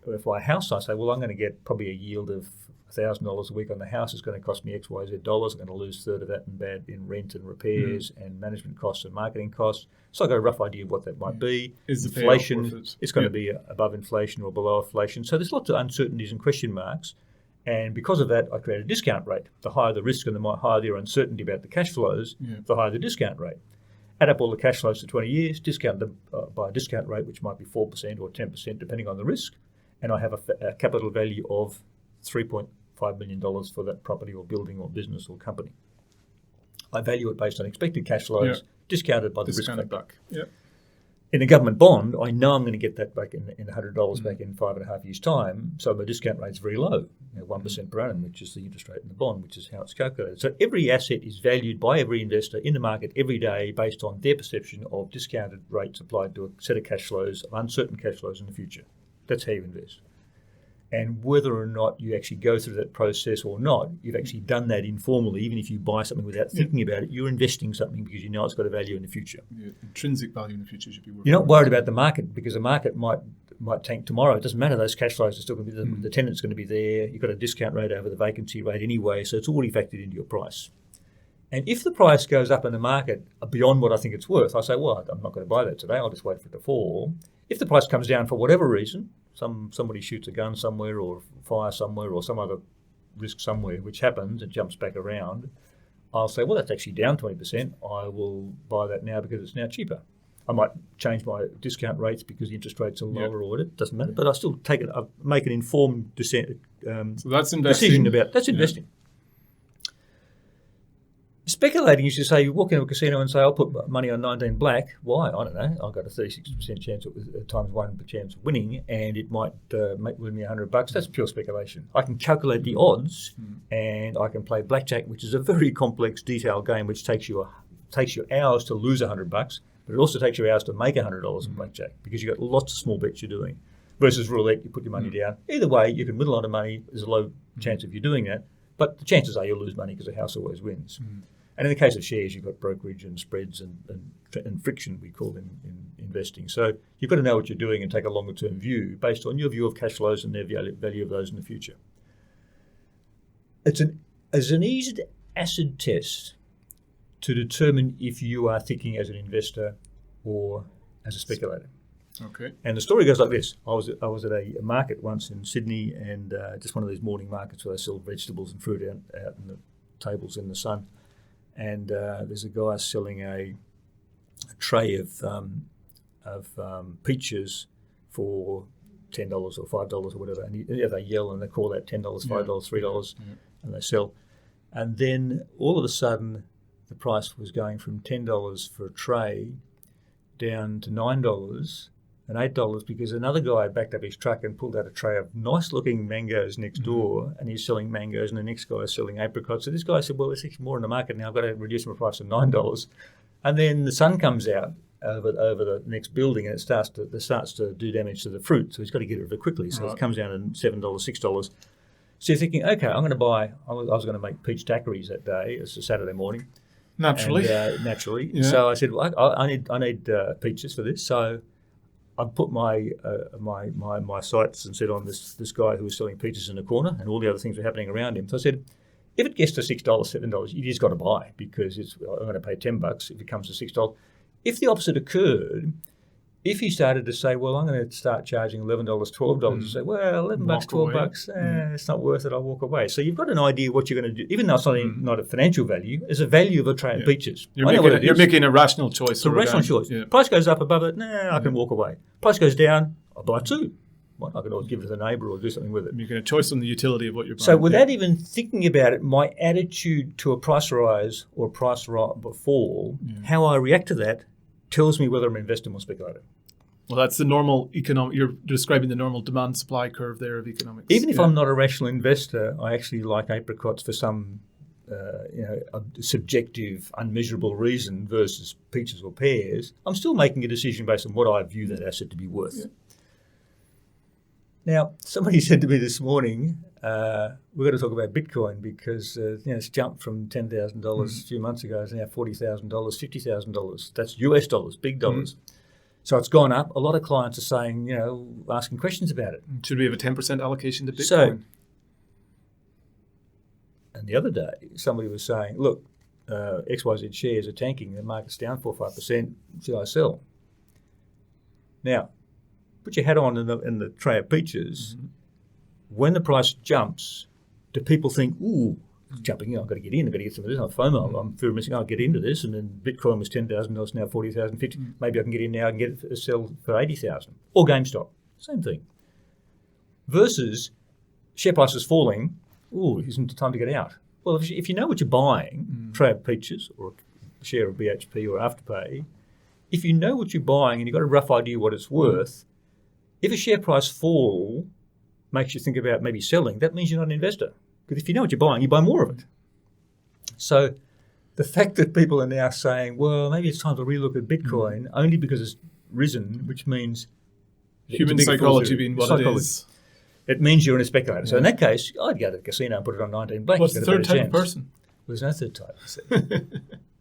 a house, I say, well, I'm going to get probably a yield of $1,000 a week on the house. It's going to cost me X, Y, Z dollars. I'm going to lose a third of that in rent and repairs and management costs and marketing costs. So I've got a rough idea of what that might be. Is inflation, it's going to be above inflation or below inflation. So there's lots of uncertainties and question marks. And because of that, I create a discount rate. The higher the risk and the higher the uncertainty about the cash flows, the higher the discount rate. Add up all the cash flows to 20 years, discount them by a discount rate, which might be 4% or 10%, depending on the risk. And I have a capital value of $3.5 million for that property or building or business or company. I value it based on expected cash flows, discounted by the risk factor. Back. Yeah. In a government bond, I know I'm going to get that back in $100 back in 5.5 years' time, so my discount rate's very low, 1% per annum, which is the interest rate in the bond, which is how it's calculated. So every asset is valued by every investor in the market every day based on their perception of discounted rates applied to a set of cash flows, of uncertain cash flows in the future. That's how you invest. And whether or not you actually go through that process or not, you've actually done that informally. Even if you buy something without thinking about it, you're investing something because you know it's got a value in the future. Intrinsic value in the future should be worth. You're not worried about the market because the market might tank tomorrow. It doesn't matter. Those cash flows are still going to be the tenant's going to be there. You've got a discount rate over the vacancy rate anyway, so it's already factored into your price. And if the price goes up in the market beyond what I think it's worth, I say, well, I'm not going to buy that today. I'll just wait for it to fall. If the price comes down for whatever reason, somebody shoots a gun somewhere or fire somewhere or some other risk somewhere, which happens, it jumps back around, I'll say, well, that's actually down 20%. I will buy that now because it's now cheaper. I might change my discount rates because the interest rates are lower or whatever. It doesn't matter, but I still make an informed decision about that's investing. Speculating is to say you walk into a casino and say, I'll put money on 19 black. Why? I don't know. I've got a 36% chance times 1 chance of winning, and it might win me $100. That's pure speculation. I can calculate the odds, and I can play blackjack, which is a very complex, detailed game, which takes you hours to lose $100, but it also takes you hours to make $100 in blackjack because you've got lots of small bets you're doing. Versus roulette, you put your money down. Either way, you can win a lot of money. There's a low chance of you doing that, but the chances are you'll lose money because the house always wins. And in the case of shares, you've got brokerage and spreads and friction, we call in investing. So you've got to know what you're doing and take a longer-term view based on your view of cash flows and their value of those in the future. As an easy acid test to determine if you are thinking as an investor or as a speculator. Okay. And the story goes like this. I was at a market once in Sydney, and just one of these morning markets where they sell vegetables and fruit out in the tables in the sun. And there's a guy selling a tray of peaches for $10 or $5 or whatever. And they yell and they call that $10, $5, $3, and they sell. And then all of a sudden, the price was going from $10 for a tray down to $9 and $8 because another guy backed up his truck and pulled out a tray of nice-looking mangoes next door, and he's selling mangoes, and the next guy is selling apricots. So this guy said, well, there's actually more in the market now. I've got to reduce my price to $9. And then the sun comes out over the next building, and it starts to do damage to the fruit. So he's got to get rid of it quickly. So it comes down to $7, $6. So you're thinking, okay, I'm going to buy. I was going to make peach daiquiris that day. It's a Saturday morning. Naturally. Naturally. Yeah. So I said, well, I need peaches for this. So I put my sights and said on this guy who was selling peaches in the corner, and all the other things were happening around him. So I said, if it gets to $6, $7, you just got to buy, because I'm going to pay $10 if it comes to $6. If the opposite occurred, if he started to say, well, I'm going to start charging $11, $12, you say, well, $11, $12, it's not worth it, I'll walk away. So you've got an idea what you're going to do, even though it's not a financial value, it's a value of a tray of peaches. You're making a rational choice. It's a rational choice. Yeah. Price goes up above it, I can walk away. Price goes down, I'll buy two. Well, I can always give it to the neighbour or do something with it. You're making a choice on the utility of what you're buying. So without even thinking about it, my attitude to a price rise or a price fall, how I react to that, tells me whether I'm investing or speculating. Well, that's the normal economic. You're describing the normal demand-supply curve there of economics. Even if I'm not a rational investor, I actually like apricots for some, a subjective, unmeasurable reason versus peaches or pears. I'm still making a decision based on what I view that asset to be worth. Yeah. Now, somebody said to me this morning, we've got to talk about Bitcoin because it's jumped from $10,000 a few months ago. It's now $40,000, $50,000. That's US dollars, big dollars. So it's gone up. A lot of clients are saying, asking questions about it. Should we have a 10% allocation to Bitcoin? So, and the other day, somebody was saying, look, XYZ shares are tanking. The market's down 4 or 5%. Should I sell? Now, put your hat on in the tray of peaches. When the price jumps, do people think, ooh, it's jumping, I've got to get in, I've got to get some of this, I'm FOMO, I'm fear of missing, I'll get into this, and then Bitcoin was $10,000, now $40,000, $50,000, maybe I can get in now, I can get it sell for $80,000. Or GameStop, same thing. Versus share price is falling, ooh, isn't it time to get out? Well, if you know what you're buying, tray of peaches or a share of BHP or Afterpay, if you know what you're buying and you've got a rough idea what it's worth, if a share price fall makes you think about maybe selling, that means you're not an investor. Because if you know what you're buying, you buy more of it. So the fact that people are now saying, well, maybe it's time to relook at Bitcoin only because it's risen, which means human psychology being what it is. It means you're in a speculator. So in that case, I'd go to the casino and put it on 19 black. What's the third type of person? Well, there's no third type.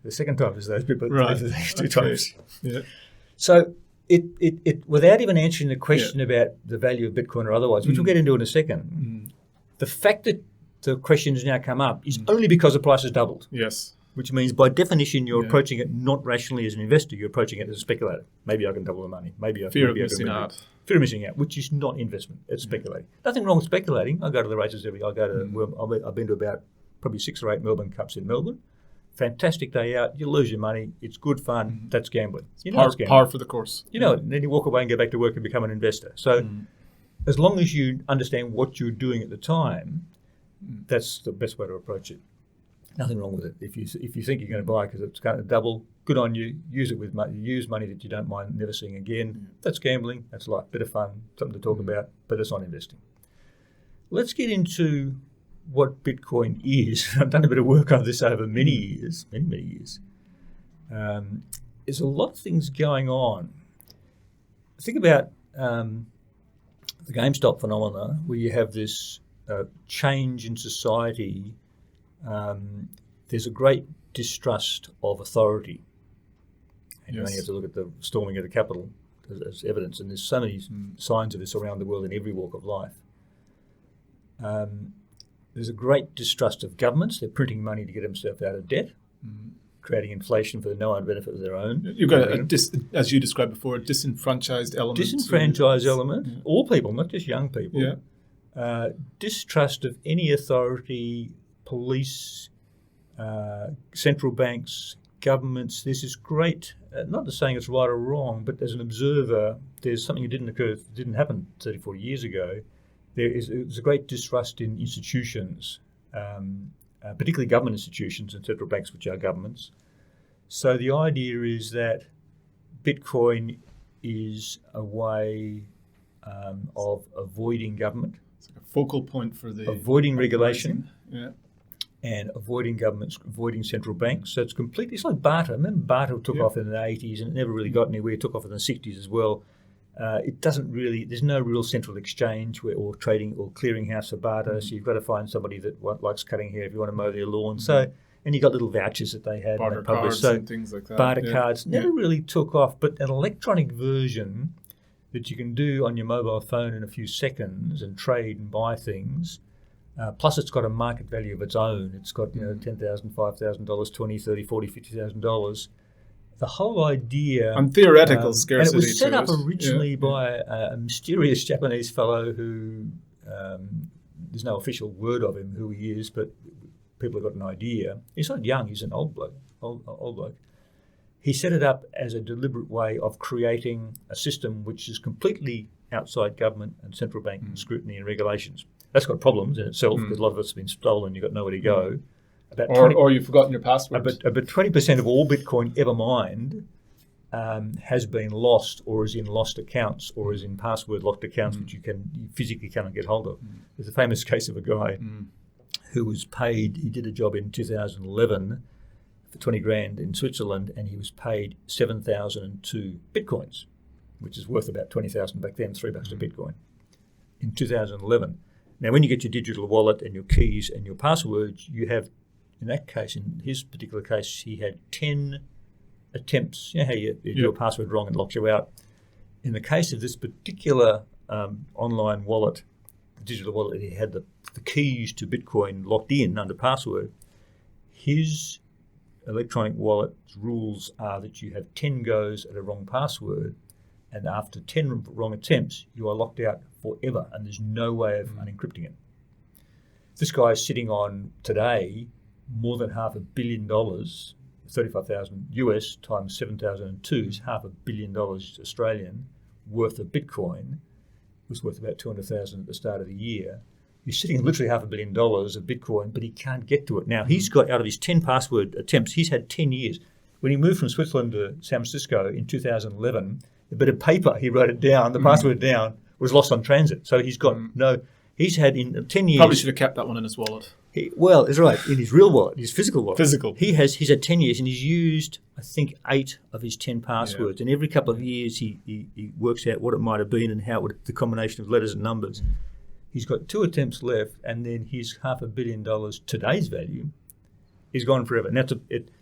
The second type is those people. Right. There's two types. Yeah. So it without even answering the question about the value of Bitcoin or otherwise, which we'll get into in a second, the fact that the questions now come up is only because the price has doubled. Yes. Which means by definition you're approaching it not rationally as an investor, you're approaching it as a speculator. Maybe I can double the money. Fear of missing out, which is not investment. It's speculating. Nothing wrong with speculating. I go to the races I've been to about probably 6 or 8 Melbourne Cups in Melbourne. Fantastic day out. You lose your money. It's good fun. That's gambling. You know, par for the course. You know it. And then you walk away and go back to work and become an investor. So as long as you understand what you're doing at the time, that's the best way to approach it. Nothing wrong with it. If you think you're going to buy because it's going to double, good on you. Use it with money. Use money that you don't mind never seeing again. That's gambling. That's life. Bit of fun. Something to talk about. But it's not investing. Let's get into what Bitcoin is. I've done a bit of work on this over many years. There's a lot of things going on. Think about the GameStop phenomena, where you have this change in society. There's a great distrust of authority. And you only have to look at the storming of the Capitol as evidence, and there's so many signs of this around the world in every walk of life. There's a great distrust of governments. They're printing money to get themselves out of debt. creating inflation for no own benefit of their own. You've got, as you described before, a disenfranchised element. Disenfranchised element. Yeah. All people, not just young people. Yeah. Distrust of any authority, police, central banks, governments. This is great. Not to saying it's right or wrong, but as an observer, there's something that didn't happen 30, 40 years ago. There's a great distrust in institutions, particularly government institutions and central banks, which are governments. So the idea is that Bitcoin is a way of avoiding government. It's like a focal point for the... Avoiding regulation. Yeah. And avoiding governments, avoiding central banks. So it's like barter. Remember barter took off in the 80s and it never really got anywhere. It took off in the 60s as well. It doesn't really, there's no real central exchange or trading or clearinghouse for barter. So you've got to find somebody that likes cutting hair if you want to mow their lawn. So, and you got little vouchers that they had. Barter cards and things like that. Barter cards never really took off, but an electronic version that you can do on your mobile phone in a few seconds and trade and buy things. Plus, it's got a market value of its own. It's got $10,000, $5,000, $20,000, $30,000, $40,000, $50,000. The whole idea and theoretical scarcity. And it was set up originally by a mysterious Japanese fellow who there's no official word of him who he is, but people have got an idea. He's not young; he's an old bloke. Old bloke. He set it up as a deliberate way of creating a system which is completely outside government and central bank scrutiny and regulations. That's got problems in itself because a lot of it's been stolen. You've got nowhere to go. Or you've forgotten your password. But 20% of all Bitcoin ever mined has been lost or is in lost accounts or is in password locked accounts which you physically cannot get hold of. There's a famous case of a guy who was paid. He did a job in 2011 for 20 grand in Switzerland, and he was paid 7,002 Bitcoins, which is worth about 20,000 back then, $3 a Bitcoin, in 2011. Now, when you get your digital wallet and your keys and your passwords, you have, in that case, in his particular case, he had 10 attempts. You know how you do your password wrong and locks you out. In the case of this particular online wallet, the digital wallet, he had the keys to Bitcoin locked in under password. His electronic wallet's rules are that you have 10 goes at a wrong password, and after 10 wrong attempts, you are locked out forever, and there's no way of unencrypting it. This guy is sitting on, today, more than $500 million, 35,000 US times 7,002 is $500 million Australian worth of Bitcoin. It was worth about 200,000 at the start of the year. He's sitting on literally $500 million of Bitcoin, but he can't get to it. Now, he's got, out of his 10 password attempts, he's had 10 years. When he moved from Switzerland to San Francisco in 2011, a bit of paper, he wrote it down, the password down, was lost on transit. So he's got he's had in 10 years. Probably should have kept that one in his wallet. Well, it's right, in his real wallet, his physical wallet. Physical. He's had 10 years and he's used, I think, 8 of his 10 passwords. And every couple of years he works out what it might have been and how it would, the combination of letters and numbers. He's got 2 attempts left, and then his $500 million, today's value, is gone forever. Now,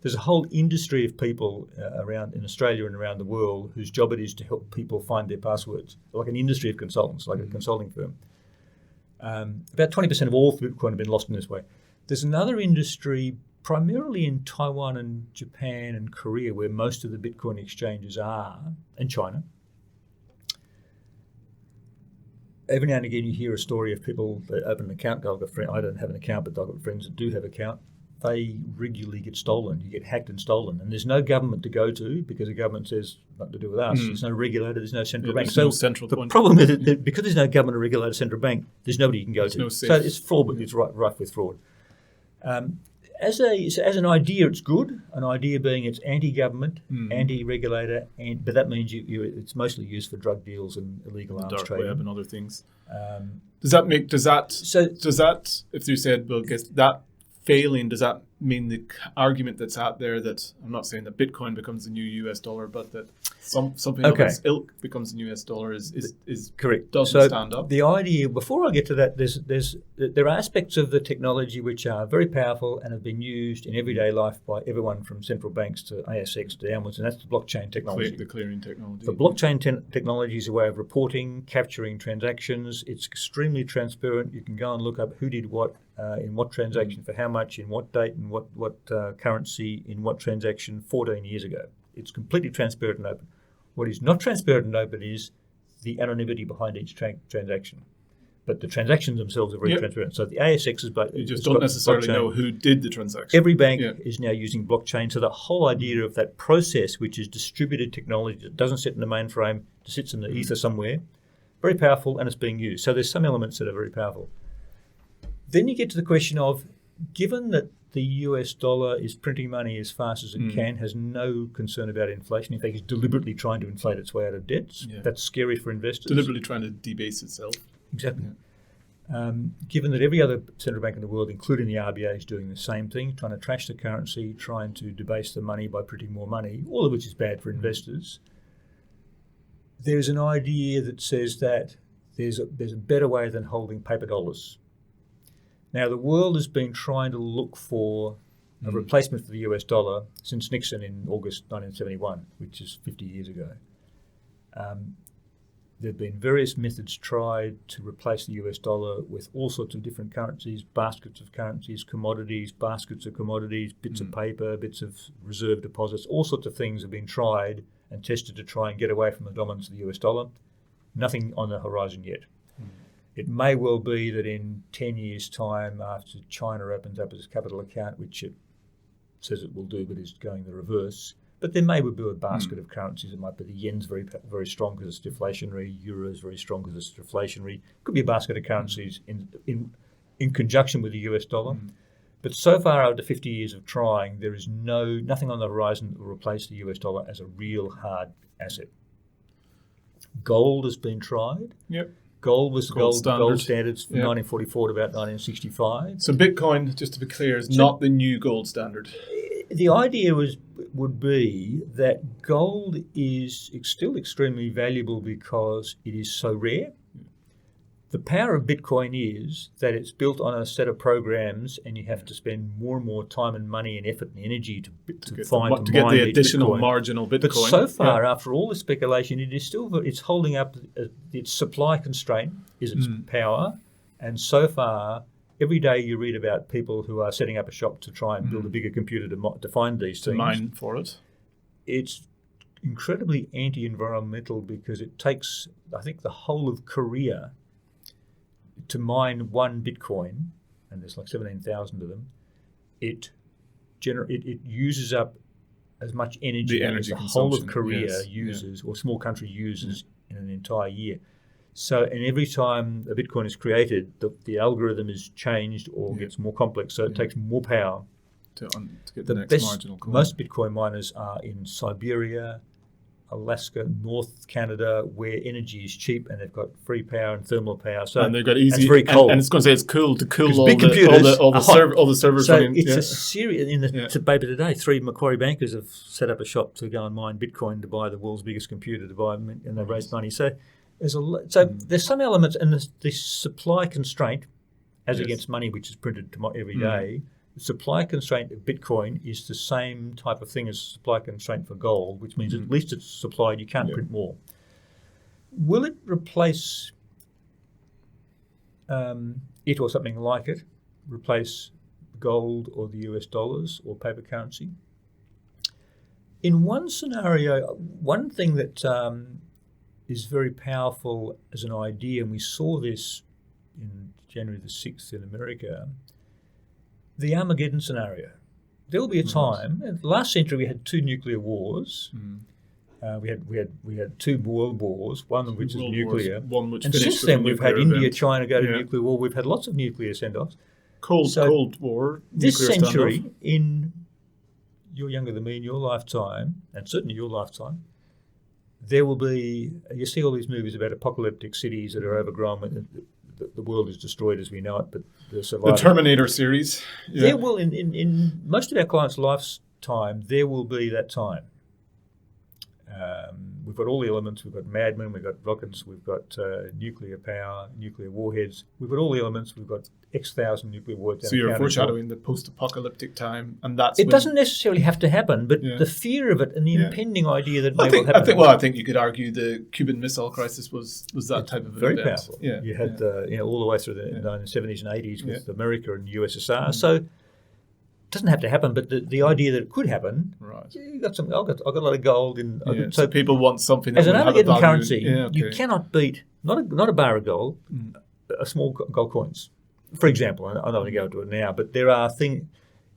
there's a whole industry of people around in Australia and around the world whose job it is to help people find their passwords, like an industry of consultants, like a consulting firm. About 20% of all Bitcoin have been lost in this way. There's another industry, primarily in Taiwan and Japan and Korea, where most of the Bitcoin exchanges are, and China. Every now and again you hear a story of people that open an account. I don't have an account, but I've got friends that do have an account. They regularly get stolen. You get hacked and stolen. And there's no government to go to because the government says nothing to do with us. There's no regulator. There's no central bank. So the problem is that because there's no government or regulator, central bank, there's nobody you can go to. No safe. So it's fraud, but it's rife with fraud. As an idea, it's good. An idea being it's anti-government, anti-regulator, but that means it's mostly used for drug deals and illegal arms dark trading. web and other things. Does that if you said, well, guess that failing, does that mean the argument that's out there that, I'm not saying that Bitcoin becomes the new US dollar, but that something of its ilk becomes the new US dollar is correct? Doesn't stand up. The idea, before I get to that, there are aspects of the technology which are very powerful and have been used in everyday life by everyone from central banks to ASX downwards, and that's the blockchain technology. The clearing technology. The blockchain technology is a way of reporting, capturing transactions. It's extremely transparent. You can go and look up who did what, in what transaction, for how much, in what date, and in what currency, in what transaction 14 years ago. It's completely transparent and open. What is not transparent and open is the anonymity behind each transaction. But the transactions themselves are very transparent. So the ASX is... You just don't necessarily know who did the transaction. Every bank is now using blockchain. So the whole idea of that process, which is distributed technology that doesn't sit in the mainframe, it sits in the ether somewhere, very powerful, and it's being used. So there's some elements that are very powerful. Then you get to the question of, given that the US dollar is printing money as fast as it can, has no concern about inflation. In fact, it's deliberately trying to inflate its way out of debts. Yeah. That's scary for investors. Deliberately trying to debase itself. Exactly. Yeah. Given that every other central bank in the world, including the RBA, is doing the same thing, trying to trash the currency, trying to debase the money by printing more money, all of which is bad for investors, there's an idea that says that there's a better way than holding paper dollars. Now, the world has been trying to look for a replacement for the US dollar since Nixon in August 1971, which is 50 years ago. There have been various methods tried to replace the US dollar with all sorts of different currencies, baskets of currencies, commodities, baskets of commodities, bits of paper, bits of reserve deposits, all sorts of things have been tried and tested to try and get away from the dominance of the US dollar. Nothing on the horizon yet. It may well be that in 10 years' time, after China opens up its capital account, which it says it will do but is going the reverse, but there may be a basket of currencies. It might be the yen's very, very strong because it's deflationary, euro is very strong because it's deflationary. Could be a basket of currencies in conjunction with the US dollar. But so far, after 50 years of trying, there is nothing on the horizon that will replace the US dollar as a real hard asset. Gold has been tried. Yep. Gold was gold standards from 1944 to about 1965. So Bitcoin, just to be clear, is not the new gold standard. The idea would be that gold is still extremely valuable because it is so rare. The power of Bitcoin is that it's built on a set of programs, and you have to spend more and more time and money and effort and energy to get the additional marginal Bitcoin. But so far, after all the speculation, it's holding up. Its supply constraint is its power, and so far, every day you read about people who are setting up a shop to try and build a bigger computer to find these things. Mine for it. It's incredibly anti-environmental because it takes, I think, the whole of Korea to mine one Bitcoin, and there's like 17,000 of them. It uses up as much energy as the whole of Korea uses, or small country uses in an entire year. So, and every time a Bitcoin is created, the algorithm is changed or gets more complex. So it takes more power to get the next marginal coin. Most Bitcoin miners are in Siberia, Alaska, North Canada, where energy is cheap and they've got free power and thermal power. So and they've got easy. It's very cold. And it's going to say it's cool to cool all the servers. So running. It's a serious. In the paper today, 3 Macquarie bankers have set up a shop to go and mine Bitcoin to buy the world's biggest computer to buy, and they've raised money. So there's some elements, and the supply constraint, as against money which is printed every day. The supply constraint of Bitcoin is the same type of thing as supply constraint for gold, which means at least it's supplied, you can't print more. Will it replace it or something like it, replace gold or the US dollars or paper currency? In one scenario, one thing that is very powerful as an idea, and we saw this in January the 6th in America, the Armageddon scenario. There will be a time. In the last century, we had 2 nuclear wars. We had 2 world wars, one of which is nuclear. One which and finished since then, we've had India, China go to Yeah. nuclear war. We've had lots of nuclear send-offs. Cold War. This nuclear century, standoff. you're younger than me, in your lifetime, and certainly your lifetime, there will be. You see all these movies about apocalyptic cities that are overgrown with. The world is destroyed as we know it, but the Terminator series. Yeah. There will, in most of our clients' lifetime, there will be that time. We've got all the elements. We've got madmen, we've got rockets, we've got nuclear power, nuclear warheads. We've got all the elements. We've got X thousand nuclear warheads. So you're foreshadowing the post-apocalyptic time, and that's it doesn't necessarily have to happen, but the fear of it and the impending idea that may well happen. I think you could argue the Cuban Missile Crisis was that type of very event. powerful. Yeah, you had all the way through the 1970s and 80s with America and USSR. So doesn't have to happen, but the idea that it could happen. Right. You got some. I've got a lot of gold in. So people want something that as an would have a Armageddon value. currency, you cannot beat not a bar of gold, a small gold coins. For example, I don't want to go into it now, but there are things.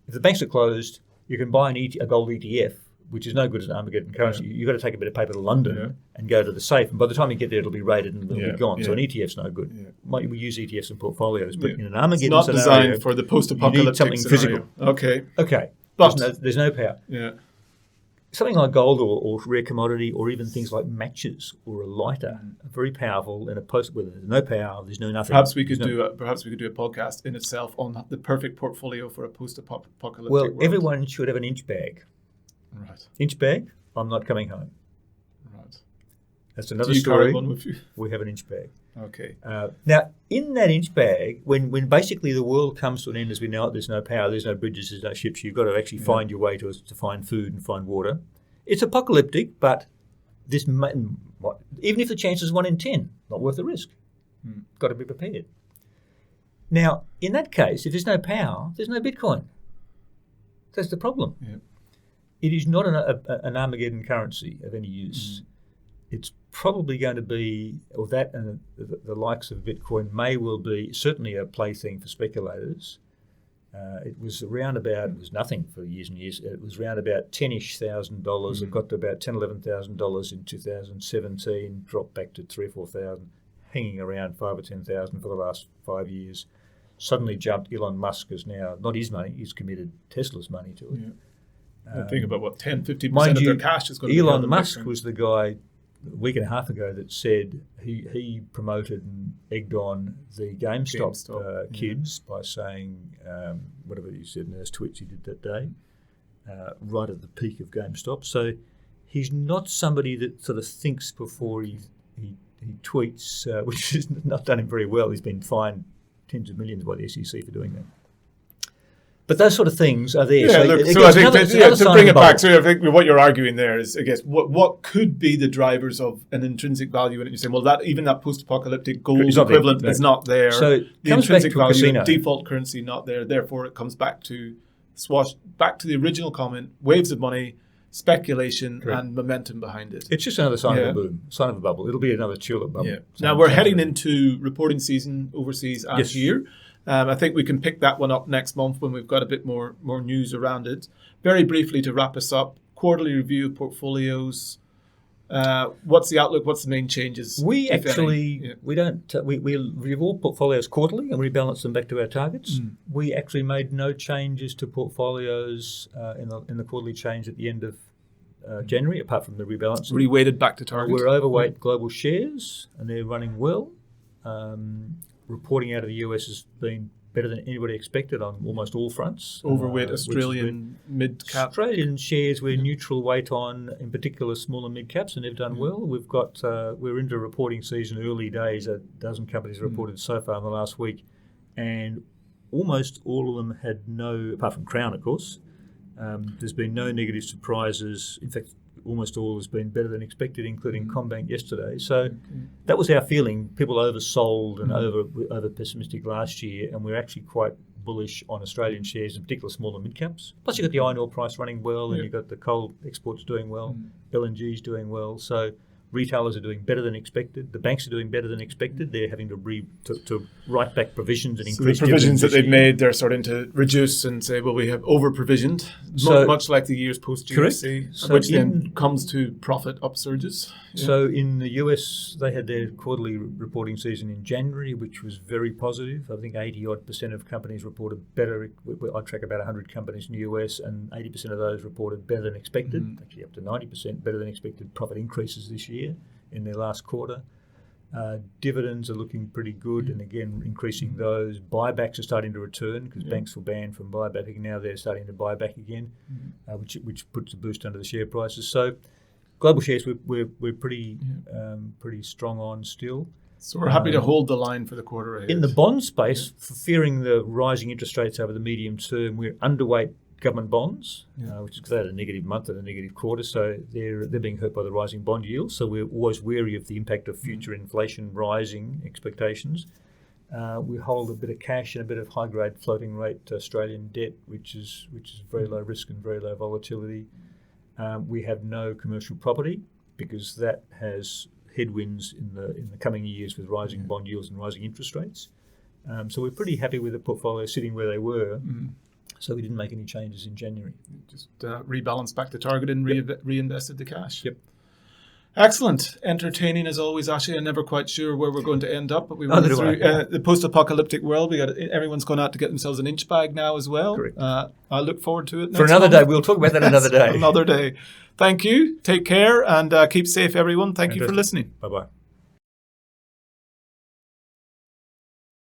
If the banks are closed, you can buy a gold ETF, which is no good as an Armageddon currency. You've got to take a bit of paper to London and go to the safe, and by the time you get there, it'll be rated and it'll be gone. So an ETF's no good. Yeah. We use ETFs in portfolios, but in an Armageddon it's not scenario, designed for the post-apocalyptic something scenario. physical. Okay. But there's no power. Yeah. Something like gold or rare commodity, or even things like matches or a lighter, are very powerful in a post where there's no power, there's no nothing. Perhaps we could do a podcast in itself on the perfect portfolio for a post-apocalyptic world. Everyone should have an inch bag. Right. Inch bag. I'm not coming home. Right. That's another do you story. Carry one with you? We have an inch bag. Okay. Now, in that inch bag, when basically the world comes to an end as we know it, there's no power, there's no bridges, there's no ships, you've got to actually find your way to find food and find water. It's apocalyptic, but even if the chance is 1 in 10, not worth the risk. Got to be prepared. Now, in that case, if there's no power, there's no Bitcoin. That's the problem. Yeah. It is not an Armageddon currency of any use. It's probably going to be, or that and the likes of Bitcoin may well be certainly a plaything for speculators. It was nothing for years and years. It was around about $10,000. It got to about $10,000, $11,000 in 2017, dropped back to $3,000 or $4,000, hanging around $5,000 or $10,000 for the last 5 years. Suddenly jumped. Elon Musk is now, not his money, he's committed Tesla's money to it. Yeah. Think about 10-15% of their cash is going to be Elon Musk was the guy a week and a half ago that said he promoted and egged on the GameStop kids by saying whatever he said in those tweets he did that day, right at the peak of GameStop. So he's not somebody that sort of thinks before he tweets, which has not done him very well. He's been fined tens of millions by the SEC for doing that. But those sort of things are there. Yeah, I think to bring it back, so I think what you're arguing there is, I guess, what could be the drivers of an intrinsic value in it? You're saying, well, even that post-apocalyptic gold equivalent is not there. So the intrinsic value, default currency, not there. Therefore, it comes back to the original comment: waves of money, speculation, and momentum behind it. It's just another sign of a boom, sign of a bubble. It'll be another tulip bubble. Yeah. Now we're heading into reporting season overseas and here. I think we can pick that one up next month when we've got a bit more news around it. Very briefly to wrap us up, quarterly review of portfolios. What's the outlook? What's the main changes? We review all portfolios quarterly and rebalance them back to our targets. We actually made no changes to portfolios in the quarterly change at the end of January, apart from the rebalance. Reweighted back to target. We're overweight global shares, and they're running well. Reporting out of the US has been better than anybody expected on almost all fronts. Overweight Australian mid-cap. Australian shares we're neutral weight on, in particular small and mid-caps, and they've done well. We've got we're into reporting season, early days. A dozen companies reported so far in the last week, and almost all of them had no, apart from Crown, of course, there's been no negative surprises. In fact, almost all has been better than expected, including Combank yesterday. So that was our feeling. People oversold and over pessimistic last year, and we're actually quite bullish on Australian shares, in particular small and mid caps. Plus you've got the iron ore price running well, and you've got the coal exports doing well, LNG's doing well. So retailers are doing better than expected. The banks are doing better than expected. They're having to write back provisions and increase the provisions that they've made. They're starting to reduce and say, well, we have over-provisioned, much like the years post-GFC, so which then comes to profit upsurges. Yeah. So in the US, they had their quarterly reporting season in January, which was very positive. I think 80-odd% of companies reported better. I track about 100 companies in the US, and 80% of those reported better than expected, actually up to 90% better than expected profit increases this year in their last quarter. Dividends are looking pretty good, and again increasing those. Buybacks are starting to return because banks were banned from buybacking. Now they're starting to buy back again, which puts a boost under the share prices. So global shares we're pretty strong on still. So we're happy to hold the line for the quarter ahead. In the bond space, for fearing the rising interest rates over the medium term, we're underweight government bonds, which is because they had a negative month and a negative quarter, so they're being hurt by the rising bond yields. So we're always wary of the impact of future inflation rising expectations. We hold a bit of cash and a bit of high-grade floating rate Australian debt, which is very low risk and very low volatility. We have no commercial property because that has headwinds in the coming years with rising bond yields and rising interest rates. So we're pretty happy with the portfolio sitting where they were. So we didn't make any changes in January. Just rebalanced back to target and reinvested the cash. Yep. Excellent. Entertaining as always, Ashley. I'm never quite sure where we're going to end up, but we went through the post-apocalyptic world. Everyone's gone out to get themselves an inch bag now as well. Correct. I look forward to it. For another day. We'll talk about that another day. Another day. Thank you. Take care and keep safe, everyone. Thank you for listening. Bye-bye.